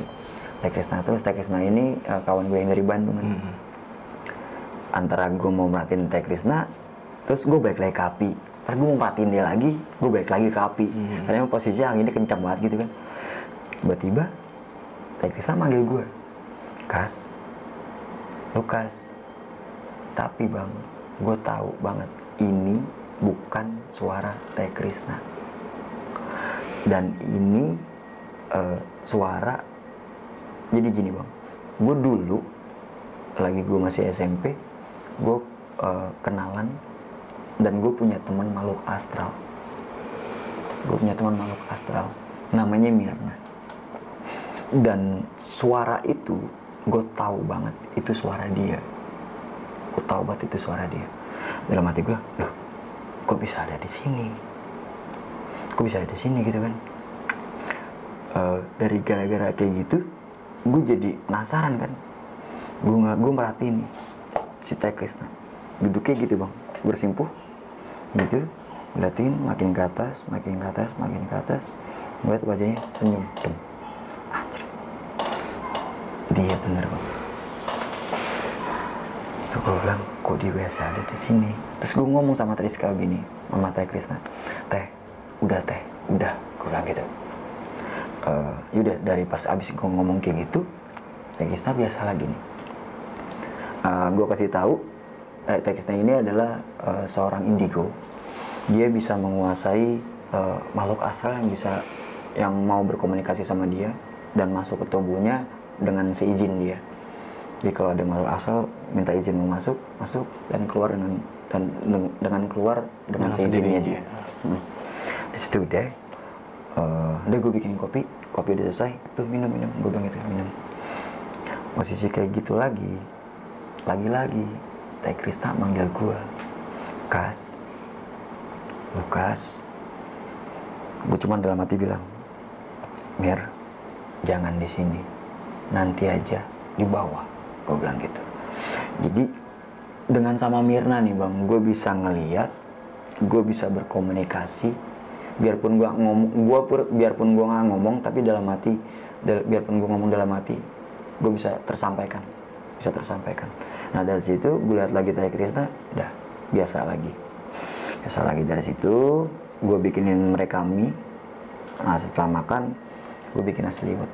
Teh Krisna ini kawan gue yang dari Bandung kan. Antara gue mau merhatiin Teh Krisna, terus gue balik lagi ke api. Ntar gue mau merhatiin dia lagi, gue balik lagi ke api. Karena posisinya anginnya kencang banget gitu kan. Tiba-tiba Teh Krisna manggil gue, Kas, Lukas. Tapi bang, gue tahu banget ini bukan suara Teh Krisna. Dan ini suara, jadi gini bang, gue dulu lagi gue masih SMP, gue kenalan dan gue punya teman makhluk astral. Namanya Mirna. Dan suara itu gue tahu banget itu suara dia. Dalam hati gue, loh, kok bisa ada di sini? Gitu kan? Dari gara-gara kayak gitu, gue jadi penasaran kan. Gue merhatiin nih si Teh Krisna duduknya gitu bang, bersimpuh gitu, liatin makin ke atas. Gue liat wajahnya senyum, anjir, dia bener bang. Terus gue bilang, kok dia biasa ada di sini? Terus gue ngomong sama Triska gini, sama Teh Krisna, udah, gue bilang gitu. Yaudah, dari pas abis gue ngomong kayak gitu, Teh Krisna biasa lagi nih. Gue kasih tahu, Teh Krisna ini adalah seorang indigo. Dia bisa menguasai makhluk astral yang mau berkomunikasi sama dia dan masuk ke tubuhnya dengan seizin dia. Jadi kalau ada makhluk astral minta izin mau masuk dan keluar dengan seizinnya dia. Di situ udah gue bikin kopi udah selesai, tuh minum, gue bilang gitu, minum. Posisi kayak gitu lagi Teh Krisna manggil gue, Kas, Lukas. Gue cuma dalam hati bilang, Mir, jangan di sini, nanti aja di bawah, gue bilang gitu. Jadi dengan sama Mirna nih bang, gue bisa ngeliat, gue bisa berkomunikasi, biarpun gue nggak ngomong, tapi dalam hati, biarpun gue ngomong dalam hati, gue bisa tersampaikan. Nah dari situ gue lihat lagi Teh Krisna, udah biasa lagi. Dari situ gue bikinin mereka mie. Nah setelah makan, gue bikin nasi liwet.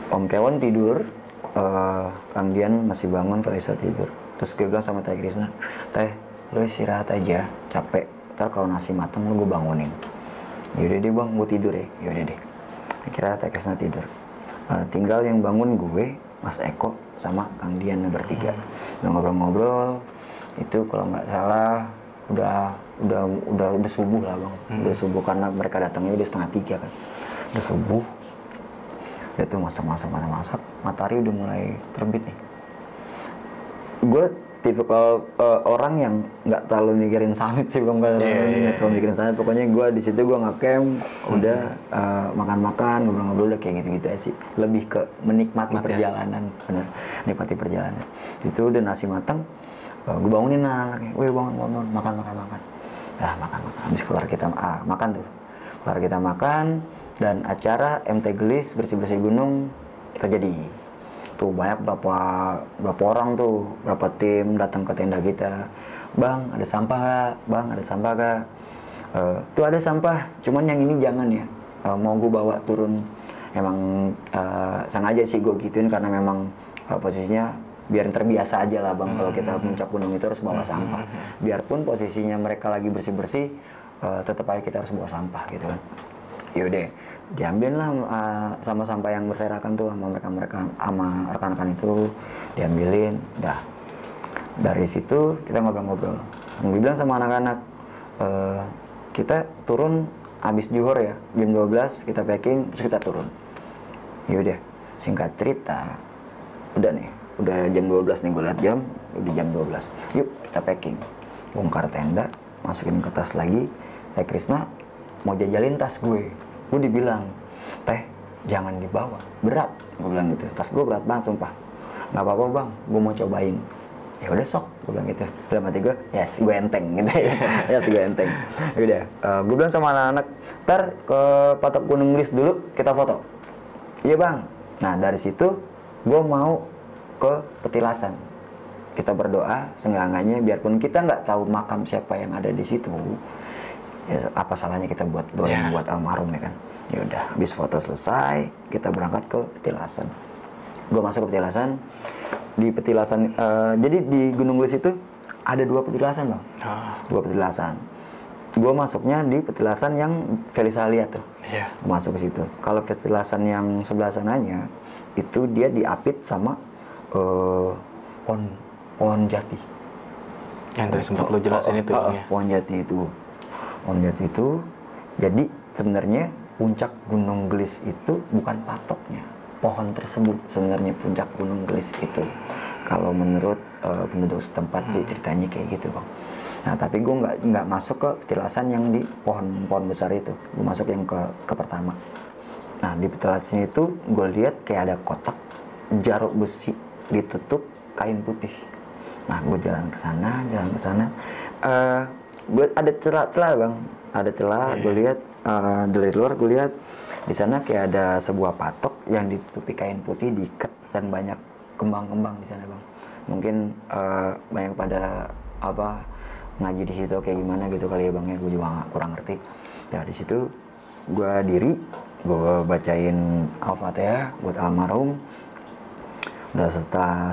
Om Kewon tidur, Kang Dian masih bangun, Faisal tidur. Terus gue bilang sama Teh Krisna, Teh, lu istirahat aja, capek. Ntar kalau nasi mateng lu gue bangunin. Yaudah deh bang, gue tidur ya. Yaudah deh. Akhirnya Teh Krisna tidur. Tinggal yang bangun gue, Mas Eko sama Kang Dian bertiga. Ngobrol-ngobrol. Itu kalau nggak salah udah subuh lah bang. Udah subuh karena mereka datangnya udah 2:30 kan. Udah subuh. Udah tuh masak, matahari udah mulai terbit nih. Gue tipikal orang yang nggak terlalu mikirin summit sih bang, nggak terlalu mikirin summit. Pokoknya gue di situ gue nge-camp, udah makan, ngobrol-ngobrol udah kayak gitu aja sih. Lebih ke menikmati perjalanan, bener, nikmati perjalanan. Itu udah nasi matang, gue bangunin anaknya, weh bangun, makan. Makan. Habis keluar kita makan tuh, dan acara MT Gelis bersih-bersih gunung terjadi. Tuh banyak berapa orang tuh, berapa tim datang ke tenda kita. Bang, ada sampah gak? Tuh ada sampah, cuman yang ini jangan ya. Mau gue bawa turun. Emang sengaja sih gue gituin karena memang posisinya biar terbiasa aja lah bang. Kalau kita puncak gunung itu harus bawa sampah. Biarpun posisinya mereka lagi bersih-bersih, tetap aja kita harus bawa sampah gitu kan. Yaudah, diambil lah sama sampah yang berserakan tuh sama mereka sama rekan-rekan itu, diambilin. Dah dari situ kita ngobrol-ngobrol. Gue bilang sama anak-anak, kita turun habis zuhur ya, jam 12 kita packing, terus kita turun. Yaudah, singkat cerita, udah nih, udah jam 12 nih, gue liat jam, udah jam 12. Yuk kita packing, bongkar tenda, masukin ke tas lagi. Teh Krisna mau jajalin tas gue dibilang, teh jangan dibawa, berat. Gue bilang gitu, tas gue berat banget sumpah. Nggak apa-apa bang, gue mau cobain. Ya udah sok, gue bilang gitu. Dalam hati gue, yes gue enteng gitu ya. Yes gue enteng. Udah, gue bilang sama anak-anak, ntar ke patok Gunung Glis dulu kita foto. Iya bang. Nah dari situ gue mau ke petilasan. Kita berdoa, seenggak-enggaknya biarpun kita nggak tahu makam siapa yang ada di situ, ya apa salahnya kita buat doa buat almarhum ya kan. Ya udah, habis foto selesai, kita berangkat ke petilasan. Gue masuk ke petilasan. Di petilasan, jadi di Gunung Glis itu ada 2 petilasan bang, 2 petilasan. Gue masuknya di petilasan yang Felisa lihat tuh, masuk ke situ. Kalau petilasan yang sebelah sananya itu dia diapit sama pohon jati. Yang tadi sempat lo jelasin itu ya. Pohon jati itu, jadi sebenarnya puncak Gunung Glis itu bukan patoknya. Pohon tersebut sebenarnya puncak Gunung Glis itu. Kalau menurut penduduk setempat sih ceritanya kayak gitu bang. Nah tapi gue nggak masuk ke petilasan yang di pohon besar itu. Gue masuk yang ke pertama. Nah di petilasan itu gue lihat kayak ada kotak jaruk besi ditutup kain putih. Nah gue jalan ke sana. Gue ada celah bang, ada celah. Gue lihat dari luar gue lihat di sana kayak ada sebuah patok yang ditutupi kain putih, diikat, dan banyak kembang-kembang di sana bang. Mungkin banyak pada apa ngaji di situ kayak gimana gitu kali ya bang ya, gue juga kurang ngerti. Ya di situ gue diri, gue bacain Al-Fatihah buat almarhum. Udah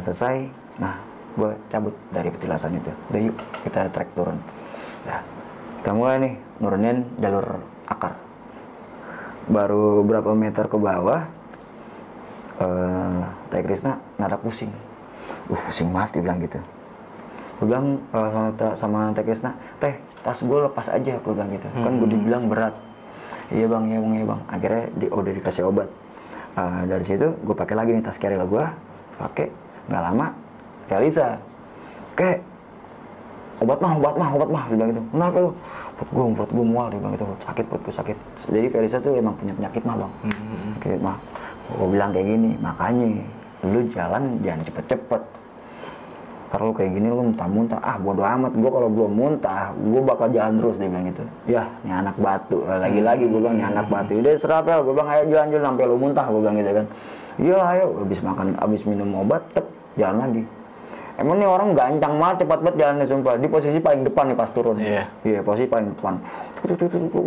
selesai, nah gue cabut dari petilasan itu. Udah yuk kita trek turun. Nah kita mulai nih nurunin jalur akar. Baru berapa meter ke bawah, Teh Krisna nada pusing. Pusing banget dia bilang gitu. Gue bilang sama Teh Krisna, teh tas gue lepas aja, gue bilang gitu. Kan gue dibilang berat. Iya bang. Akhirnya udah dikasih obat. Dari situ gue pakai lagi nih tas carrier gue, pakai. Nggak lama, Felisa, kayak obat mah, dia bilang gitu. Kenapa lu? Perut gue mual, dia bilang gitu. Perut gue sakit. Jadi Felisa tuh emang punya penyakit mah bang. Penyakit mah. Gue bilang kayak gini, makanya lu jalan jangan cepet-cepet. Ntar lu kayak gini lu muntah-muntah. Bodo amat, gue kalau belum muntah, gue bakal jalan terus, dia bilang gitu. Ya, ini anak batu. Lagi-lagi gue bilang, ini anak batu. Udah serap ya, gue bilang ayo jalan-jalan sampai lu muntah, gue bilang gitu kan. Iya ayo, habis minum obat, jalan lagi. Emang nih orang gancang banget, cepat banget jalannya sumpah. Di posisi paling depan nih pas turun. Iya, posisi paling depan.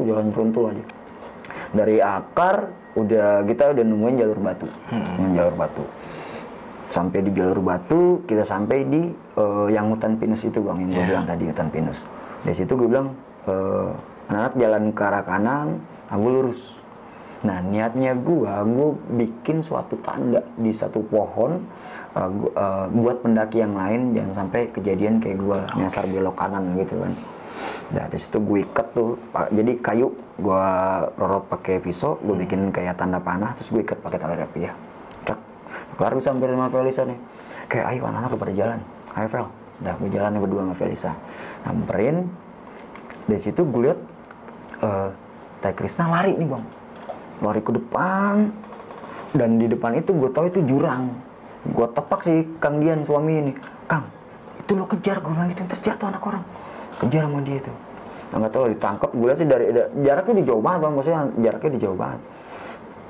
Jalan runtuh aja. Dari akar kita udah nemuin jalur batu. Jalur batu. Sampai di jalur batu, kita sampai di yang hutan pinus itu bang, yang gue bilang tadi, hutan pinus. Dari situ gue bilang anak-anak jalan ke arah kanan, gue lurus. Nah niatnya gue bikin suatu tanda di satu pohon buat pendaki yang lain jangan sampai kejadian kayak gue nyasar belok kanan gitu kan. Nah dari situ gue ikat tuh, jadi kayu gue rorot pakai pisau, gue bikin kayak tanda panah, terus gue ikat pakai tali rapi ya. Baru sampai sama Felisa nih, kayak ayo anak-anak pada jalan, ayo Fel, udah gue jalan berdua sama Felisa, nyamperin. Dari situ gue lihat Teh Krisna lari nih bang, lari ke depan, dan di depan itu gue tahu itu jurang. Gue tepak si Kang Dian suami ini, Kang, itu lo kejar, gue bilang gitu, terjatuh anak orang, kejar sama dia tuh. Nah, nggak tahu ditangkap, gue lihat sih dari jaraknya di jauh banget bang, maksudnya jaraknya di jauh banget.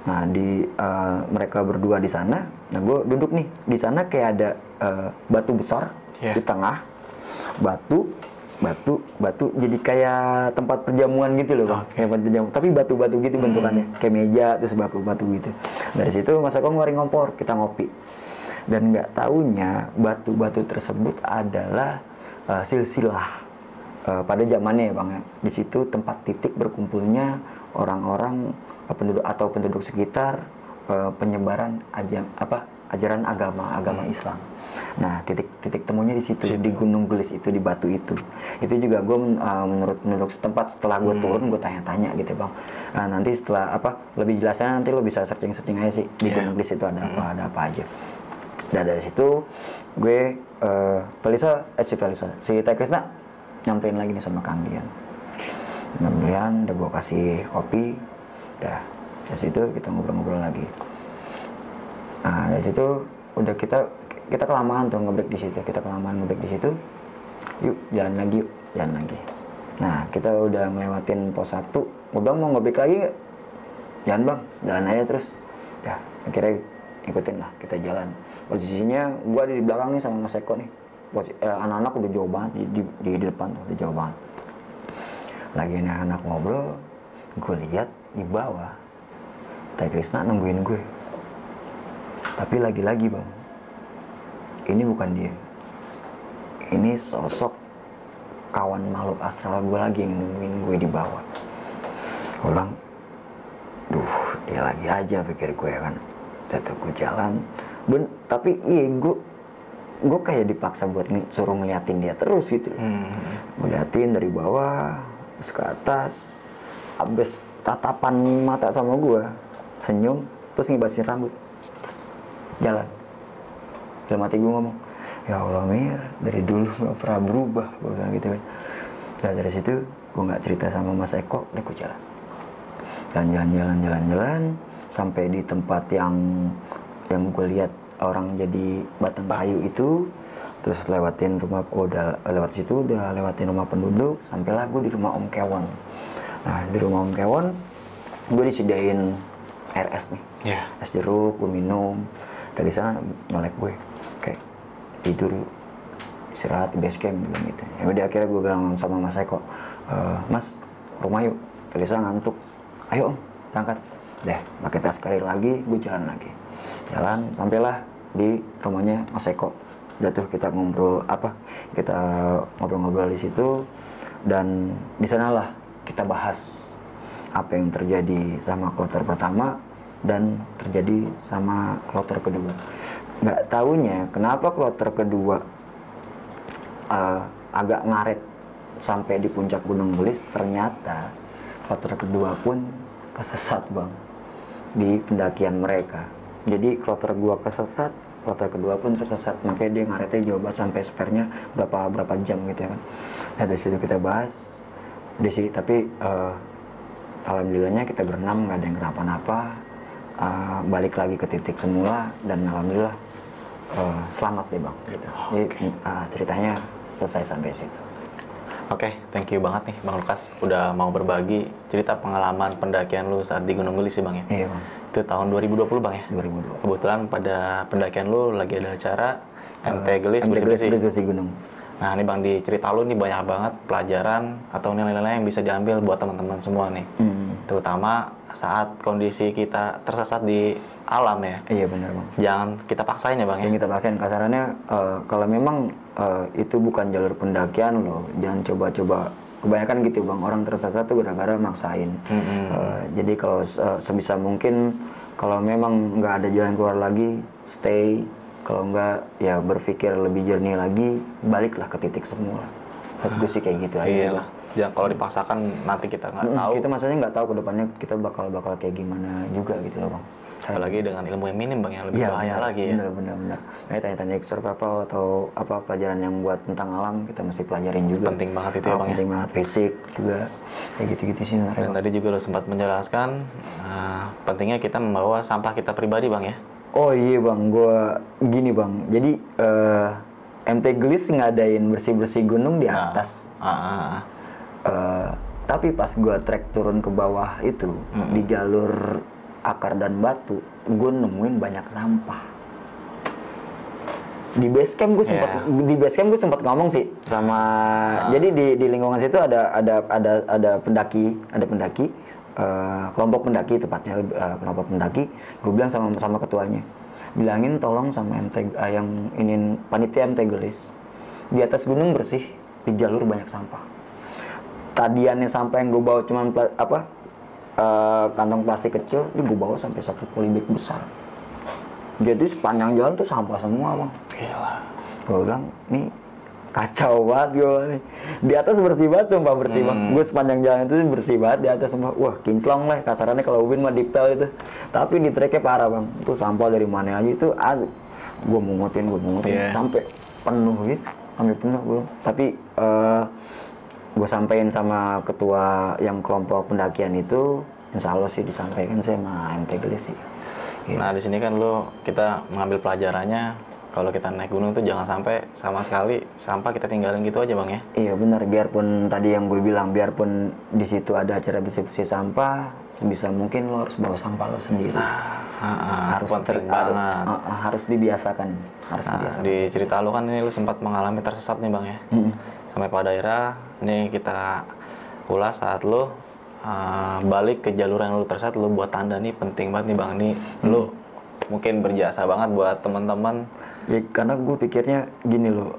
Nah mereka berdua di sana, nah gue duduk nih di sana kayak ada batu besar di tengah, batu, jadi kayak tempat perjamuan gitu loh bang, kayak tempat perjamuan, tapi batu-batu gitu bentukannya, kayak meja terus batu gitu. Dari situ Mas Eko ngeluarin kompor, kita ngopi, dan nggak taunya batu-batu tersebut adalah silsilah pada zamannya ya bang ya. Di situ tempat titik berkumpulnya orang-orang penduduk sekitar penyebaran ajaran agama Islam. Nah titik temunya di situ, di Gunung Gelis itu, di batu itu juga gue menurut setempat setelah gue turun gue tanya-tanya gitu bang. Nah, nanti setelah lebih jelasnya nanti lo bisa searching aja sih di Gunung Gelis itu ada apa aja. Dan dari situ gue si Teh Krisna nyamperin lagi nih sama Kang Dian. Udah gue kasih kopi, udah dari situ kita ngobrol-ngobrol lagi. Nah dari situ udah kita kelamaan tuh ngebreak di situ, yuk jalan lagi. Nah kita udah ngelewatin pos 1, gue bilang mau ngebreak lagi nggak? Jangan bang, jalan aja terus. Ya akhirnya ikutin lah, kita jalan. Posisinya gue ada di belakang nih sama Mas Eko nih. Anak-anak udah jauh banget di depan tuh, udah jauh banget. Lagi anak ngobrol, gue lihat di bawah Teh Krisna nungguin gue. Tapi lagi-lagi bang, ini bukan dia. Ini sosok kawan makhluk astral gue lagi yang nungguin gue di bawah. Gue bilang, dia lagi aja pikir gue kan. Jatuh gue jalan, tapi gue kayak dipaksa buat suruh ngeliatin dia terus gitu. Gue liatin dari bawah terus ke atas, abis tatapan mata sama gue, senyum, terus ngibasin rambut, terus jalan. Dalam hati gue ngomong, ya Allah Mir, dari dulu gak pernah berubah, gue bilang gitu kan. Nah dari situ gue nggak cerita sama Mas Eko, udah gue jalan, sampai di tempat yang gue lihat orang jadi batang kayu itu, terus lewatin rumah penduduk, sampailah gue di rumah Om Kewon. Nah di rumah Om Kewon gue disediain air es nih, es jeruk, gue minum. Dari sana nyolek gue, kayak tidur yuk, istirahat di base camp gitu. Ya udah akhirnya gue bilang sama Mas Eko, Mas rumah yuk, Felisa ngantuk, ayo Om berangkat. Deh pakai tas karir lagi, gue jalan sampailah di rumahnya Mas Eko. Udah tuh kita ngobrol-ngobrol di situ, dan di sanalah kita bahas apa yang terjadi sama kloter pertama dan terjadi sama kloter kedua. Nggak taunya kenapa kloter kedua agak ngaret sampai di puncak Gunung Gelis, ternyata kloter kedua pun kesesat bang di pendakian mereka. Jadi kloter gua kesesat, kloter kedua pun tersesat, makanya dia ngaretnya jauh banget sampai spare-nya berapa jam gitu ya kan. Nah dari situ kita bahas tapi alhamdulillahnya kita berenam nggak ada yang kenapa-napa, balik lagi ke titik semula, dan alhamdulillah selamat deh bang gitu. Jadi ceritanya selesai sampai situ. Oke, thank you banget nih Bang Lukas udah mau berbagi cerita pengalaman pendakian lu saat di Gunung Gelis sih Bang ya. Iya Bang. Itu tahun 2020 Bang ya? 2020. Kebetulan pada pendakian lu lagi ada acara MT Gelis bersih gunung. Nah ini Bang, di cerita lu nih banyak banget pelajaran atau nilai-nilai yang bisa diambil buat teman-teman semua nih. Terutama saat kondisi kita tersesat di alam ya. Iya benar Bang. Jangan kita paksain ya Bang ya. Yang kita paksain kasarannya, kalau memang itu bukan jalur pendakian loh, jangan coba-coba. Kebanyakan gitu Bang, orang tersesat tuh gara-gara maksain. Jadi kalau sebisa mungkin, kalau memang nggak ada jalan keluar lagi, stay. Kalau nggak, ya berpikir lebih jernih lagi, baliklah ke titik semula. Menurut gue sih kayak gitu aja. Iyalah. Jangan kalau dipaksakan nanti kita nggak tahu. Kita maksudnya nggak tahu ke depannya kita bakal kayak gimana juga gitu loh Bang. Apalagi dengan ilmu yang minim Bang, yang lebih bahaya lagi ya. Bener. Nah, tanya-tanya survival atau pelajaran yang buat tentang alam, kita mesti pelajarin juga. Penting banget itu ya Bang. Penting banget, fisik juga, kayak gitu-gitu sih. Dan tadi juga lo sempat menjelaskan pentingnya kita membawa sampah kita pribadi Bang ya. Oh iya Bang, gini Bang, jadi MT Gelis ngadain bersih-bersih gunung di atas. Tapi pas gue trek turun ke bawah itu, di jalur akar dan batu, gue nemuin banyak sampah. Di base camp gue sempat ngomong sih sama, jadi di lingkungan situ ada pendaki, kelompok pendaki tepatnya, kelompok pendaki. Gue bilang sama ketuanya, bilangin tolong sama yang ini panitia MT Gelis, di atas gunung bersih, di jalur banyak sampah. Tadiannya sampah yang gue bawa cuman kantong plastik kecil, ini gue bawa sampai 1 polybag besar. Jadi sepanjang jalan tuh sampah semua Bang. Gila. Gue bilang, nih kacau banget gue nih. Di atas bersih banget, sumpah bersih banget. Gue sepanjang jalan itu bersih banget di atas, sumpah. Wah, kinclong lah kasarannya kalau Ubin mah dipel itu. Tapi di treknya parah bang. Itu sampah dari mana aja itu, gue mungutin sampai penuh gitu, sampai penuh gue. Tapi gue sampein sama ketua yang kelompok pendakian itu, insya Allah sih disampaikan sama MT Gelis sih. Gitu. Nah di sini kan kita mengambil pelajarannya, kalau kita naik gunung tuh jangan sampai sama sekali sampah kita tinggalin gitu aja bang ya. Iya benar, biarpun tadi yang gue bilang, biarpun di situ ada acara bersih-bersih sampah, sebisa mungkin lo harus bawa sampah lo sendiri. Harus harus dibiasakan, harus dibiasakan. Di cerita lo kan ini lo sempat mengalami tersesat nih bang ya. Sampai pada daerah ini kita ulas saat lo balik ke jalur yang lu tersesat, lu buat tanda nih penting banget nih bang, nih lu mungkin berjasa banget buat teman-teman. Ya karena gue pikirnya gini loh,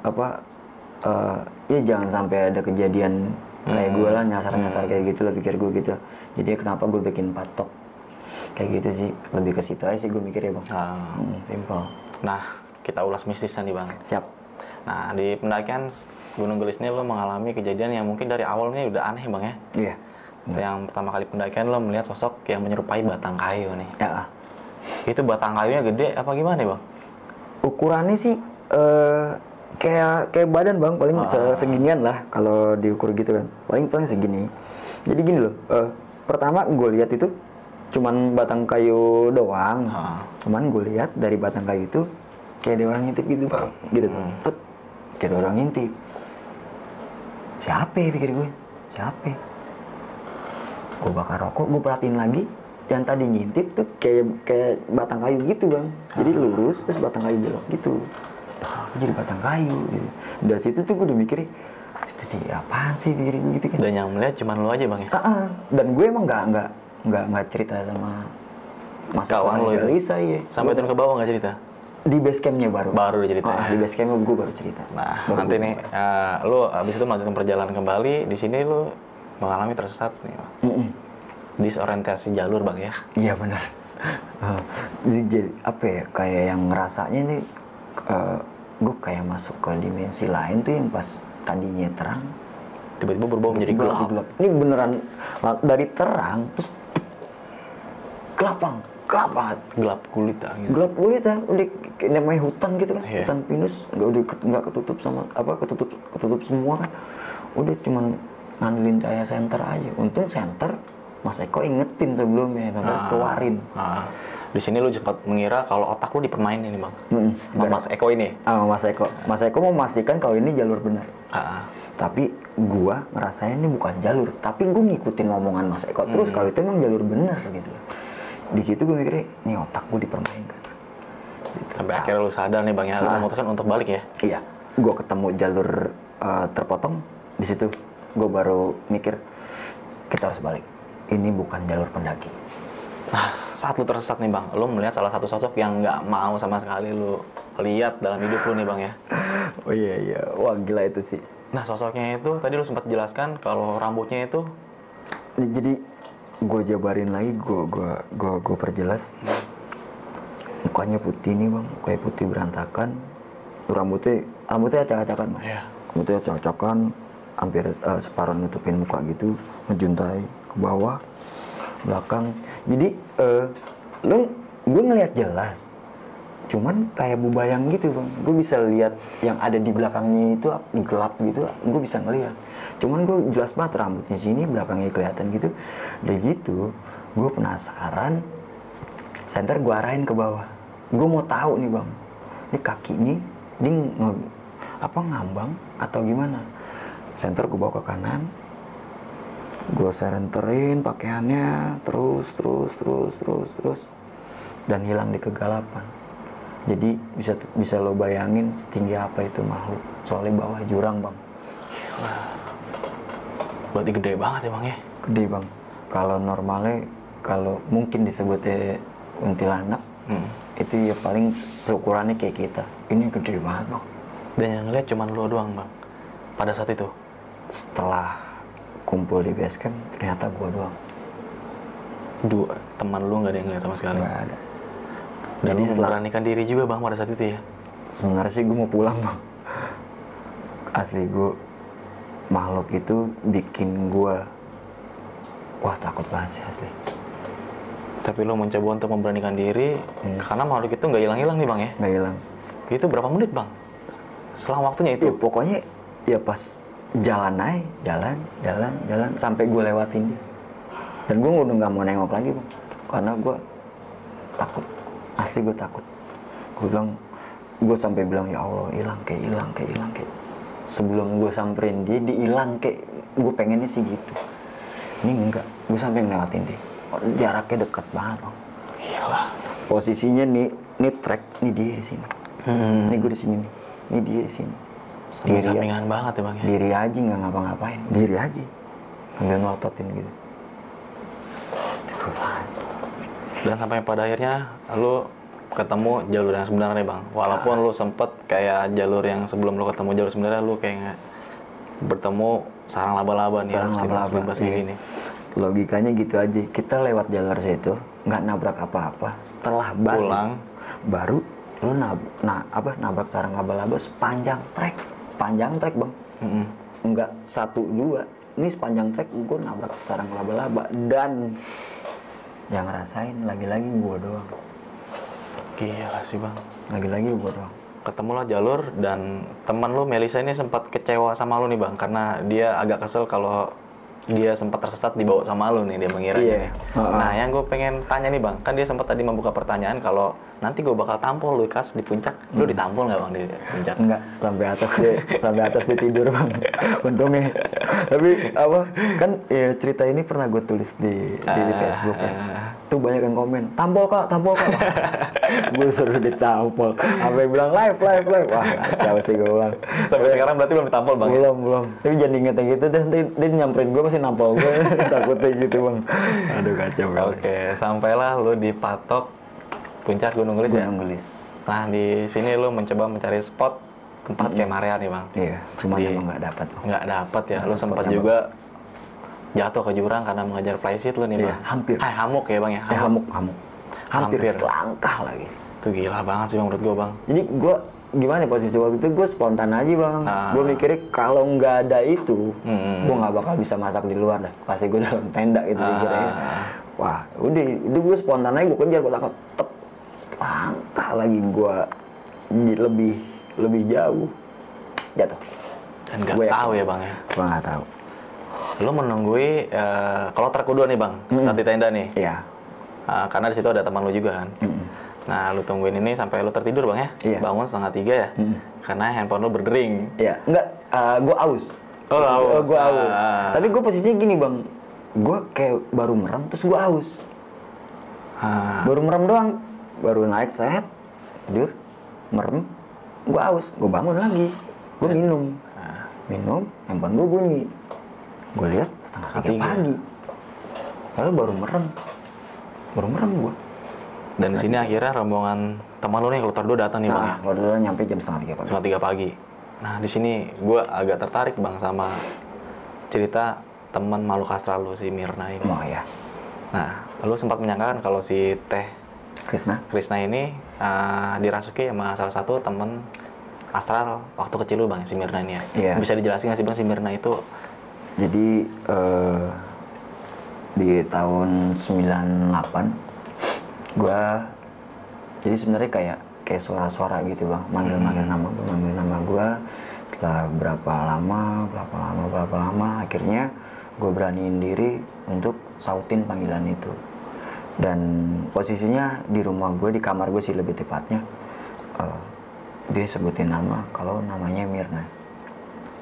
ya jangan sampai ada kejadian kayak gue lah, nyasar-nyasar kayak gitu lah, pikir gue gitu. Jadi kenapa gue bikin patok kayak gitu sih, lebih ke situ aja sih gue mikirnya bang. Simple. Nah kita ulas mistisnya nih bang. Siap. Nah di pendakian Gunung Gelis ini lo mengalami kejadian yang mungkin dari awalnya udah aneh bang ya. Iya. Yang pertama kali pendakian lo melihat sosok yang menyerupai batang kayu nih. Ya. Itu batang kayunya gede apa gimana bang? Ukurannya sih kayak badan bang, paling seginian lah kalau diukur gitu kan, paling segini. Jadi gini loh, pertama gue lihat itu cuman batang kayu doang, cuman gue lihat dari batang kayu itu kayak ada orang ngintip gitu bang, gitu tuh, kayak ada orang ngintip. Siapa ya, pikir gue, siapa? Gue bakar rokok, gue perhatiin lagi, yang tadi ngintip tuh kayak batang kayu gitu bang. Jadi lurus terus batang kayu belok gitu. Jadi batang kayu gitu. Dari situ tuh gue udah mikirnya, itu apaan sih, pikirin gitu kan. Dan yang melihat cuma lo aja bang ya? Dan gue emang nggak cerita sama kawan lo itu? Lisa, ya. Sampai turun ke bawah nggak cerita? Di base campnya baru cerita. Di base campnya gue baru cerita. Nah nanti nih lo abis itu melanjutkan perjalanan kembali. Di sini lo mengalami tersesat nih bang. Disorientasi jalur bang ya? Iya benar. Jadi apa ya, kayak yang ngerasanya nih gue kayak masuk ke dimensi lain tuh, yang pas tadinya terang tiba-tiba berubah menjadi gelap. Ini beneran dari terang terus gelap banget, gelap gulita gitu. Gelap gulita, udah namanya hutan gitu kan. Hutan pinus, nggak ketutup sama ketutup semua kan, udah cuman ngandelin cahaya senter aja. Untung senter Mas Eko ingetin sebelumnya, keluarin. Di sini lu cepat mengira kalau otak lu dipermainin nih bang. Sama Mas Eko ini. Mas Eko mau memastikan kalau ini jalur benar. Tapi gua ngerasain ini bukan jalur, tapi gua ngikutin omongan Mas Eko terus kalau itu emang jalur benar gitu. Di situ gua mikirnya, nih otak gua dipermainkan. Sampai akhirnya lu sadar nih bang ya, lu memutuskan untuk balik ya? Iya. Gua ketemu jalur terpotong, di situ gua baru mikir kita harus balik. Ini bukan jalur pendaki. Nah, saat lu tersesat nih bang, lu melihat salah satu sosok yang nggak mau sama sekali lu lihat dalam hidup lu nih bang ya? Oh iya, wah gila itu sih. Nah, sosoknya itu tadi lu sempat jelaskan kalau rambutnya itu. Jadi gue jabarin lagi, gue perjelas. Mukanya putih nih bang, kayak putih berantakan. Rambutnya acak-acakan bang. Iya. Rambutnya acak-acakan, hampir separuh nutupin muka gitu, ngejuntai ke bawah, belakang. Jadi gue ngelihat jelas, cuman kayak bubayang gitu bang. Gue bisa lihat yang ada di belakangnya itu gelap gitu, gue bisa ngelihat. Cuman gue jelas banget rambutnya sini, belakangnya kelihatan gitu. Udah gitu, gue penasaran. Senter gue arahin ke bawah. Gue mau tahu nih bang, ini kakinya dia ngambang atau gimana? Senter gue bawa ke kanan. Gue serenterin pakaiannya terus dan hilang di kegelapan. Jadi bisa lo bayangin setinggi apa itu makhluk, soalnya bawah jurang bang. Berarti gede banget ya bang ya? Gede bang. Kalau normalnya, kalau mungkin disebutnya kuntilanak, itu ya paling seukurannya kayak kita. Ini gede banget bang. Dan yang ngeliat cuma lo doang bang pada saat itu? Setelah kumpul di base camp, ternyata gua doang. Teman lu nggak ada yang ngeliat sama sekali? Nggak ada. Dan lu memberanikan diri juga bang pada saat itu ya? Sebenarnya sih gua mau pulang bang. Asli gue, makhluk itu bikin gue, wah takut banget sih asli. Tapi lo mencoba untuk memberanikan diri, karena makhluk itu nggak hilang-hilang nih bang ya? Nggak hilang. Itu berapa menit bang? Selang waktunya Ya itu? pokoknya ya pas jalan aja, jalan sampai gue lewatin dia. Dan gue udah nggak mau nengok lagi bang, karena gue takut, asli gue takut. Gue sampai bilang ya Allah hilang kayak. Sebelum gue samperin dia hilang kayak, gue pengennya sih gitu. Ini enggak, gue sampai ngelewatin dia. Jaraknya dekat banget bang. Gila. Posisinya nih track, nih dia di sini. Nih gue di sini nih. Nih dia di sini. Sampingan banget ya bang ya? Diri aja nggak ngapa-ngapain. Diri aja. Sambil melototin gitu. Dan sampai pada akhirnya lu ketemu jalur yang sebenarnya bang. Walaupun lu sempet kayak jalur yang sebelum lu ketemu jalur sebenarnya, lu kayak bertemu sarang laba-laba nih. Sarang laba-laba. Iya. Logikanya gitu aja. Kita lewat jalur situ, nggak nabrak apa-apa. Setelah pulang, baru lu nabrak sarang laba-laba sepanjang trek. Panjang trek bang. Enggak 1-2. Ini sepanjang trek gue nabrak sarang laba-laba. Dan yang ngerasain lagi-lagi gue doang. Gila sih bang. Lagi-lagi gue doang. Ketemulah jalur, dan teman lu Melisa ini sempat kecewa sama lu nih bang, karena dia agak kesel kalau dia sempat tersesat dibawa sama lu nih, dia mengiranya. Iya. Nah, yang gue pengen tanya nih bang, kan dia sempat tadi membuka pertanyaan kalau nanti gue bakal tampol Lukas di puncak. Lu ditampol nggak bang di puncak? Enggak, sampai atas dia tidur bang. Untungnya. Tapi apa? Kan ya, cerita ini pernah gue tulis di Facebook ya. Tuh banyak yang komen, tampol kak. Gue suruh ditampol. Sampai bilang live. Wah, siapa sih gue bilang. Sampai sekarang berarti belum ditampol bang? Belum. Tapi jangan diinget yang gitu deh. Nanti dia nyamperin gue pasti nampol gue. Takutnya gitu bang. Aduh kacau. Oke, sampailah lu di patok puncak Gunung Gelis ya? Gunung Gelis. Nah, di sini lu mencoba mencari spot tempat camp area nih bang? Iya, cuma emang nggak dapat. Nggak dapat ya? Lu sempat juga jatuh ke jurang karena mengejar flysheet lu nih bang? Iya, hampir. Hamuk ya bang ya? Hamuk. Hampir selangkah lagi. Itu gila banget sih bang menurut gua bang. Jadi gua gimana ya, posisi waktu itu gue spontan aja bang. Gue mikirnya kalau nggak ada itu, gue nggak bakal bisa masak di luar dah. Pasti gue dalam tenda gitu dikiranya. Wah, udah itu gue spontan aja, gue kejar, gue takut langkah lagi gue lebih jauh jatuh. Dan nggak tahu ya bang ya? Gue nggak tahu. Lo menunggui kloter kedua nih bang, saat di tenda nih. Iya. Karena di situ ada teman lo juga kan. Nah, lu tungguin ini sampai lu tertidur bang ya? Iya. Bangun 2:30 ya? Karena handphone lu berdering. Iya, enggak, gue aus. Oh, aus. Gue aus. Tapi gue posisinya gini bang, gue kayak baru merem terus gue aus. Baru merem doang, baru naik sehat, tidur, merem, gue aus, gue bangun lagi, gue minum, handphone gue bunyi, gue lihat 2:30 pagi, lalu baru merem gue. Dan di sini akhirnya rombongan teman lu nih kloter 2 datang nih bang ya? Kloter 2 nyampe jam 2:30 pagi. 2:30 pagi. Nah di sini gue agak tertarik bang sama cerita teman makhluk astral lu si Mirna ini. Oh ya. Nah, lu sempat menyangkakan kalau si Krisna ini dirasuki sama salah satu teman astral waktu kecil lu bang, si Mirna ini ya? Iya. Bisa dijelasin nggak sih bang si Mirna itu? Jadi di tahun 98 jadi sebenarnya kayak suara-suara gitu bang, manggil nama gue. Setelah berapa lama akhirnya gue beraniin diri untuk sautin panggilan itu. Dan posisinya di rumah gue, di kamar gue sih lebih tepatnya, dia sebutin nama kalau namanya Mirna.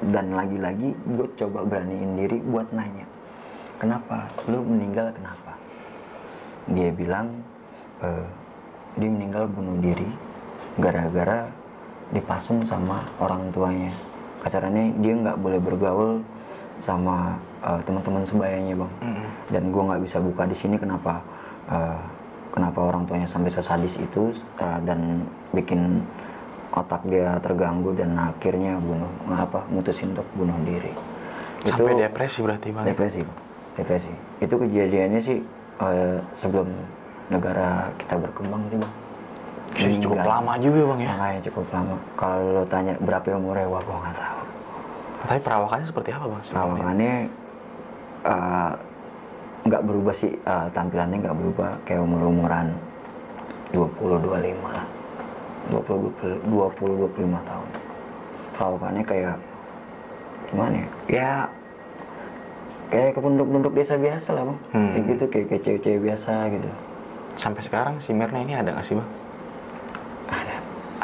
Dan lagi-lagi gue coba beraniin diri buat nanya, kenapa lu meninggal, kenapa? Dia bilang dia meninggal bunuh diri gara-gara dipasung sama orang tuanya. Kasarannya dia nggak boleh bergaul sama teman-teman sebayanya bang. Dan gue nggak bisa buka di sini kenapa orang tuanya sampai sesadis itu dan bikin otak dia terganggu dan akhirnya mutusin untuk bunuh diri. Sampai itu depresi berarti bang? Depresi. Itu kejadiannya sih sebelum negara kita berkembang sih bang. Cukup lama juga bang ya? Makanya cukup lama. Kalau lo tanya berapa umurnya, wah gue nggak tahu. Tapi perawakannya seperti apa bang? Perawakannya nggak berubah sih, tampilannya nggak berubah, kayak umur-umuran 20-25 lah, 20-25 tahun. Perawakannya kayak gimana ya? Ya kayak penduduk desa biasa lah bang, kayak gitu, kayak cewek-cewek biasa gitu. Sampai sekarang si Mirna ini ada nggak sih bang? Ada.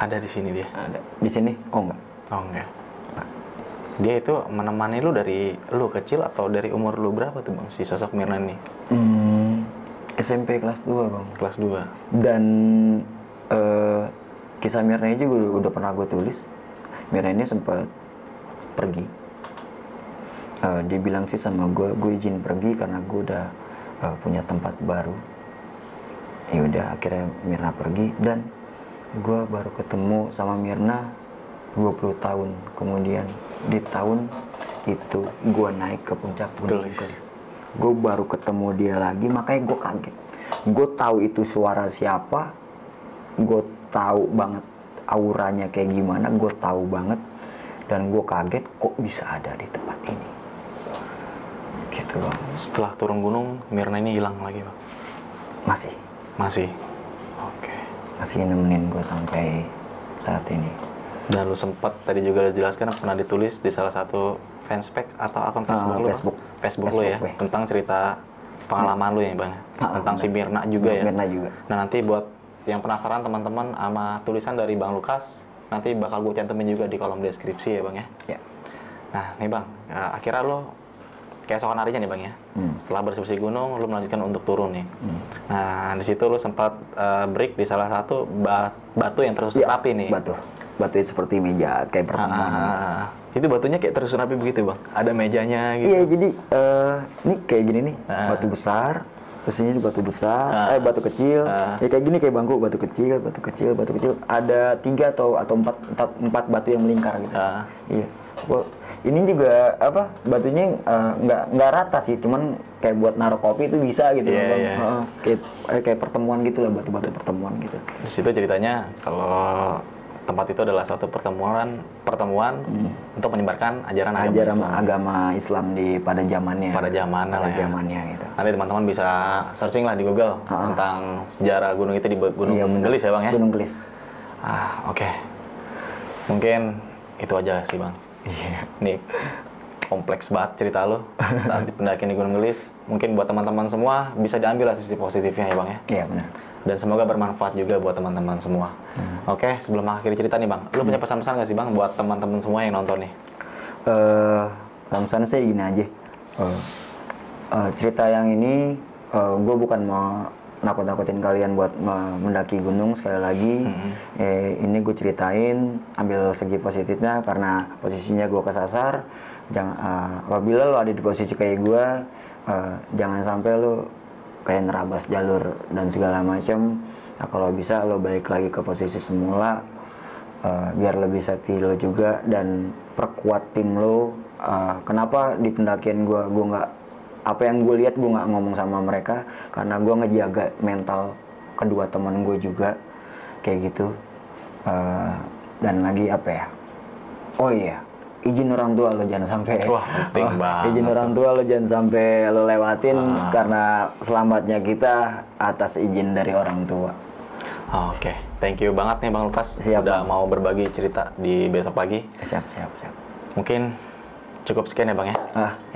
Ada di sini dia? Ada. Di sini? Oh enggak. Oh enggak. Dia itu menemani lu dari lu kecil atau dari umur lu berapa tuh bang, si sosok Mirna ini? SMP kelas 2 bang. Kelas 2. Dan kisah Mirna ini juga udah pernah gue tulis. Mirna ini sempat pergi. Dia bilang sih sama gue izin pergi karena gue udah punya tempat baru. Ya udah, akhirnya Mirna pergi dan gue baru ketemu sama Mirna 20 tahun kemudian. Di tahun itu gue naik ke puncak Gunung Gelis. Gue baru ketemu dia lagi, makanya gue kaget. Gue tahu itu suara siapa, gue tahu banget auranya kayak gimana, gue tahu banget, dan gue kaget kok bisa ada di tempat ini. Gitu bang. Setelah turun gunung, Mirna ini hilang lagi bang? Masih. Masih. Oke. Masih nemenin gue sampai saat ini. Dan lu sempat tadi juga dijelaskan pernah ditulis di salah satu fanspage atau akun Facebook lu? Facebook lu ya, tentang cerita pengalaman lu ya bang, tentang si Mirna juga ya. Mirna juga. Nah nanti buat yang penasaran teman-teman sama tulisan dari Bang Lukas, nanti bakal gue cantumin juga di kolom deskripsi ya bang ya. Ya. Nah nih bang, akhirnya lu keesokan harinya nih bang ya, setelah bersih-bersih gunung, lu melanjutkan untuk turun nih. Nah di situ lu sempat break di salah satu batu yang tersusun rapi nih. Batu seperti meja kayak pertemuan. Itu batunya kayak tersusun rapi begitu bang? Ada mejanya gitu? Iya, jadi ini kayak gini nih, batu besar, terus ini batu besar, batu kecil, ya kayak gini, kayak bangku, batu kecil, batu kecil, batu kecil. Ada 3 atau 4 batu yang melingkar gitu. Iya. Ini juga apa, batunya nggak rata sih, cuman kayak buat naruh kopi itu bisa gitu. Kayak pertemuan gitu lah, batu-batu pertemuan gitu. Di situ ceritanya kalau tempat itu adalah suatu pertemuan untuk menyebarkan ajaran agama Islam pada zamannya. Pada zamannya gitu. Nanti teman-teman bisa searching lah di Google tentang sejarah gunung itu di Gunung Gelis ya bang ya. Gunung Gelis. Oke. Mungkin itu aja sih bang. Iya. Nih kompleks banget cerita lo saat di pendakian di Gunung Gelis. Mungkin buat teman-teman semua bisa diambil sisi positifnya ya bang ya. Iya benar. Dan semoga bermanfaat juga buat teman-teman semua. Oke, sebelum akhiri cerita nih bang, lu punya pesan-pesan nggak sih bang buat teman-teman semua yang nonton nih? Pesan saya gini aja. Cerita yang ini gue bukan mau nakut-nakutin kalian buat mendaki gunung sekali lagi. Ini gue ceritain, ambil segi positifnya karena posisinya gue kesasar. Apabila lo ada di posisi kayak gue, jangan sampai lo kayak nerabas jalur dan segala macam. Nah, kalau bisa lo balik lagi ke posisi semula, biar lebih safety lo juga dan perkuat tim lo. Kenapa di pendakian gue nggak, apa yang gue lihat gue nggak ngomong sama mereka karena gue ngejaga mental kedua teman gue juga kayak gitu. Dan lagi apa ya? Oh iya, izin orang tua lo jangan sampai. Wah, penting banget. Izin orang tua lo jangan sampai lo lewatin karena selamatnya kita atas izin dari orang tua. Oke, thank you banget nih Bang Lukas. Siap, udah Bang. mau berbagi cerita di besok pagi. Siap. Mungkin cukup sekian ya Bang ya.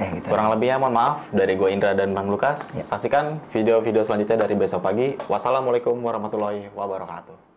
Gitu. Kurang lebihnya mohon maaf dari gue Indra dan Bang Lukas. Saksikan video-video selanjutnya dari besok pagi. Wassalamualaikum warahmatullahi wabarakatuh.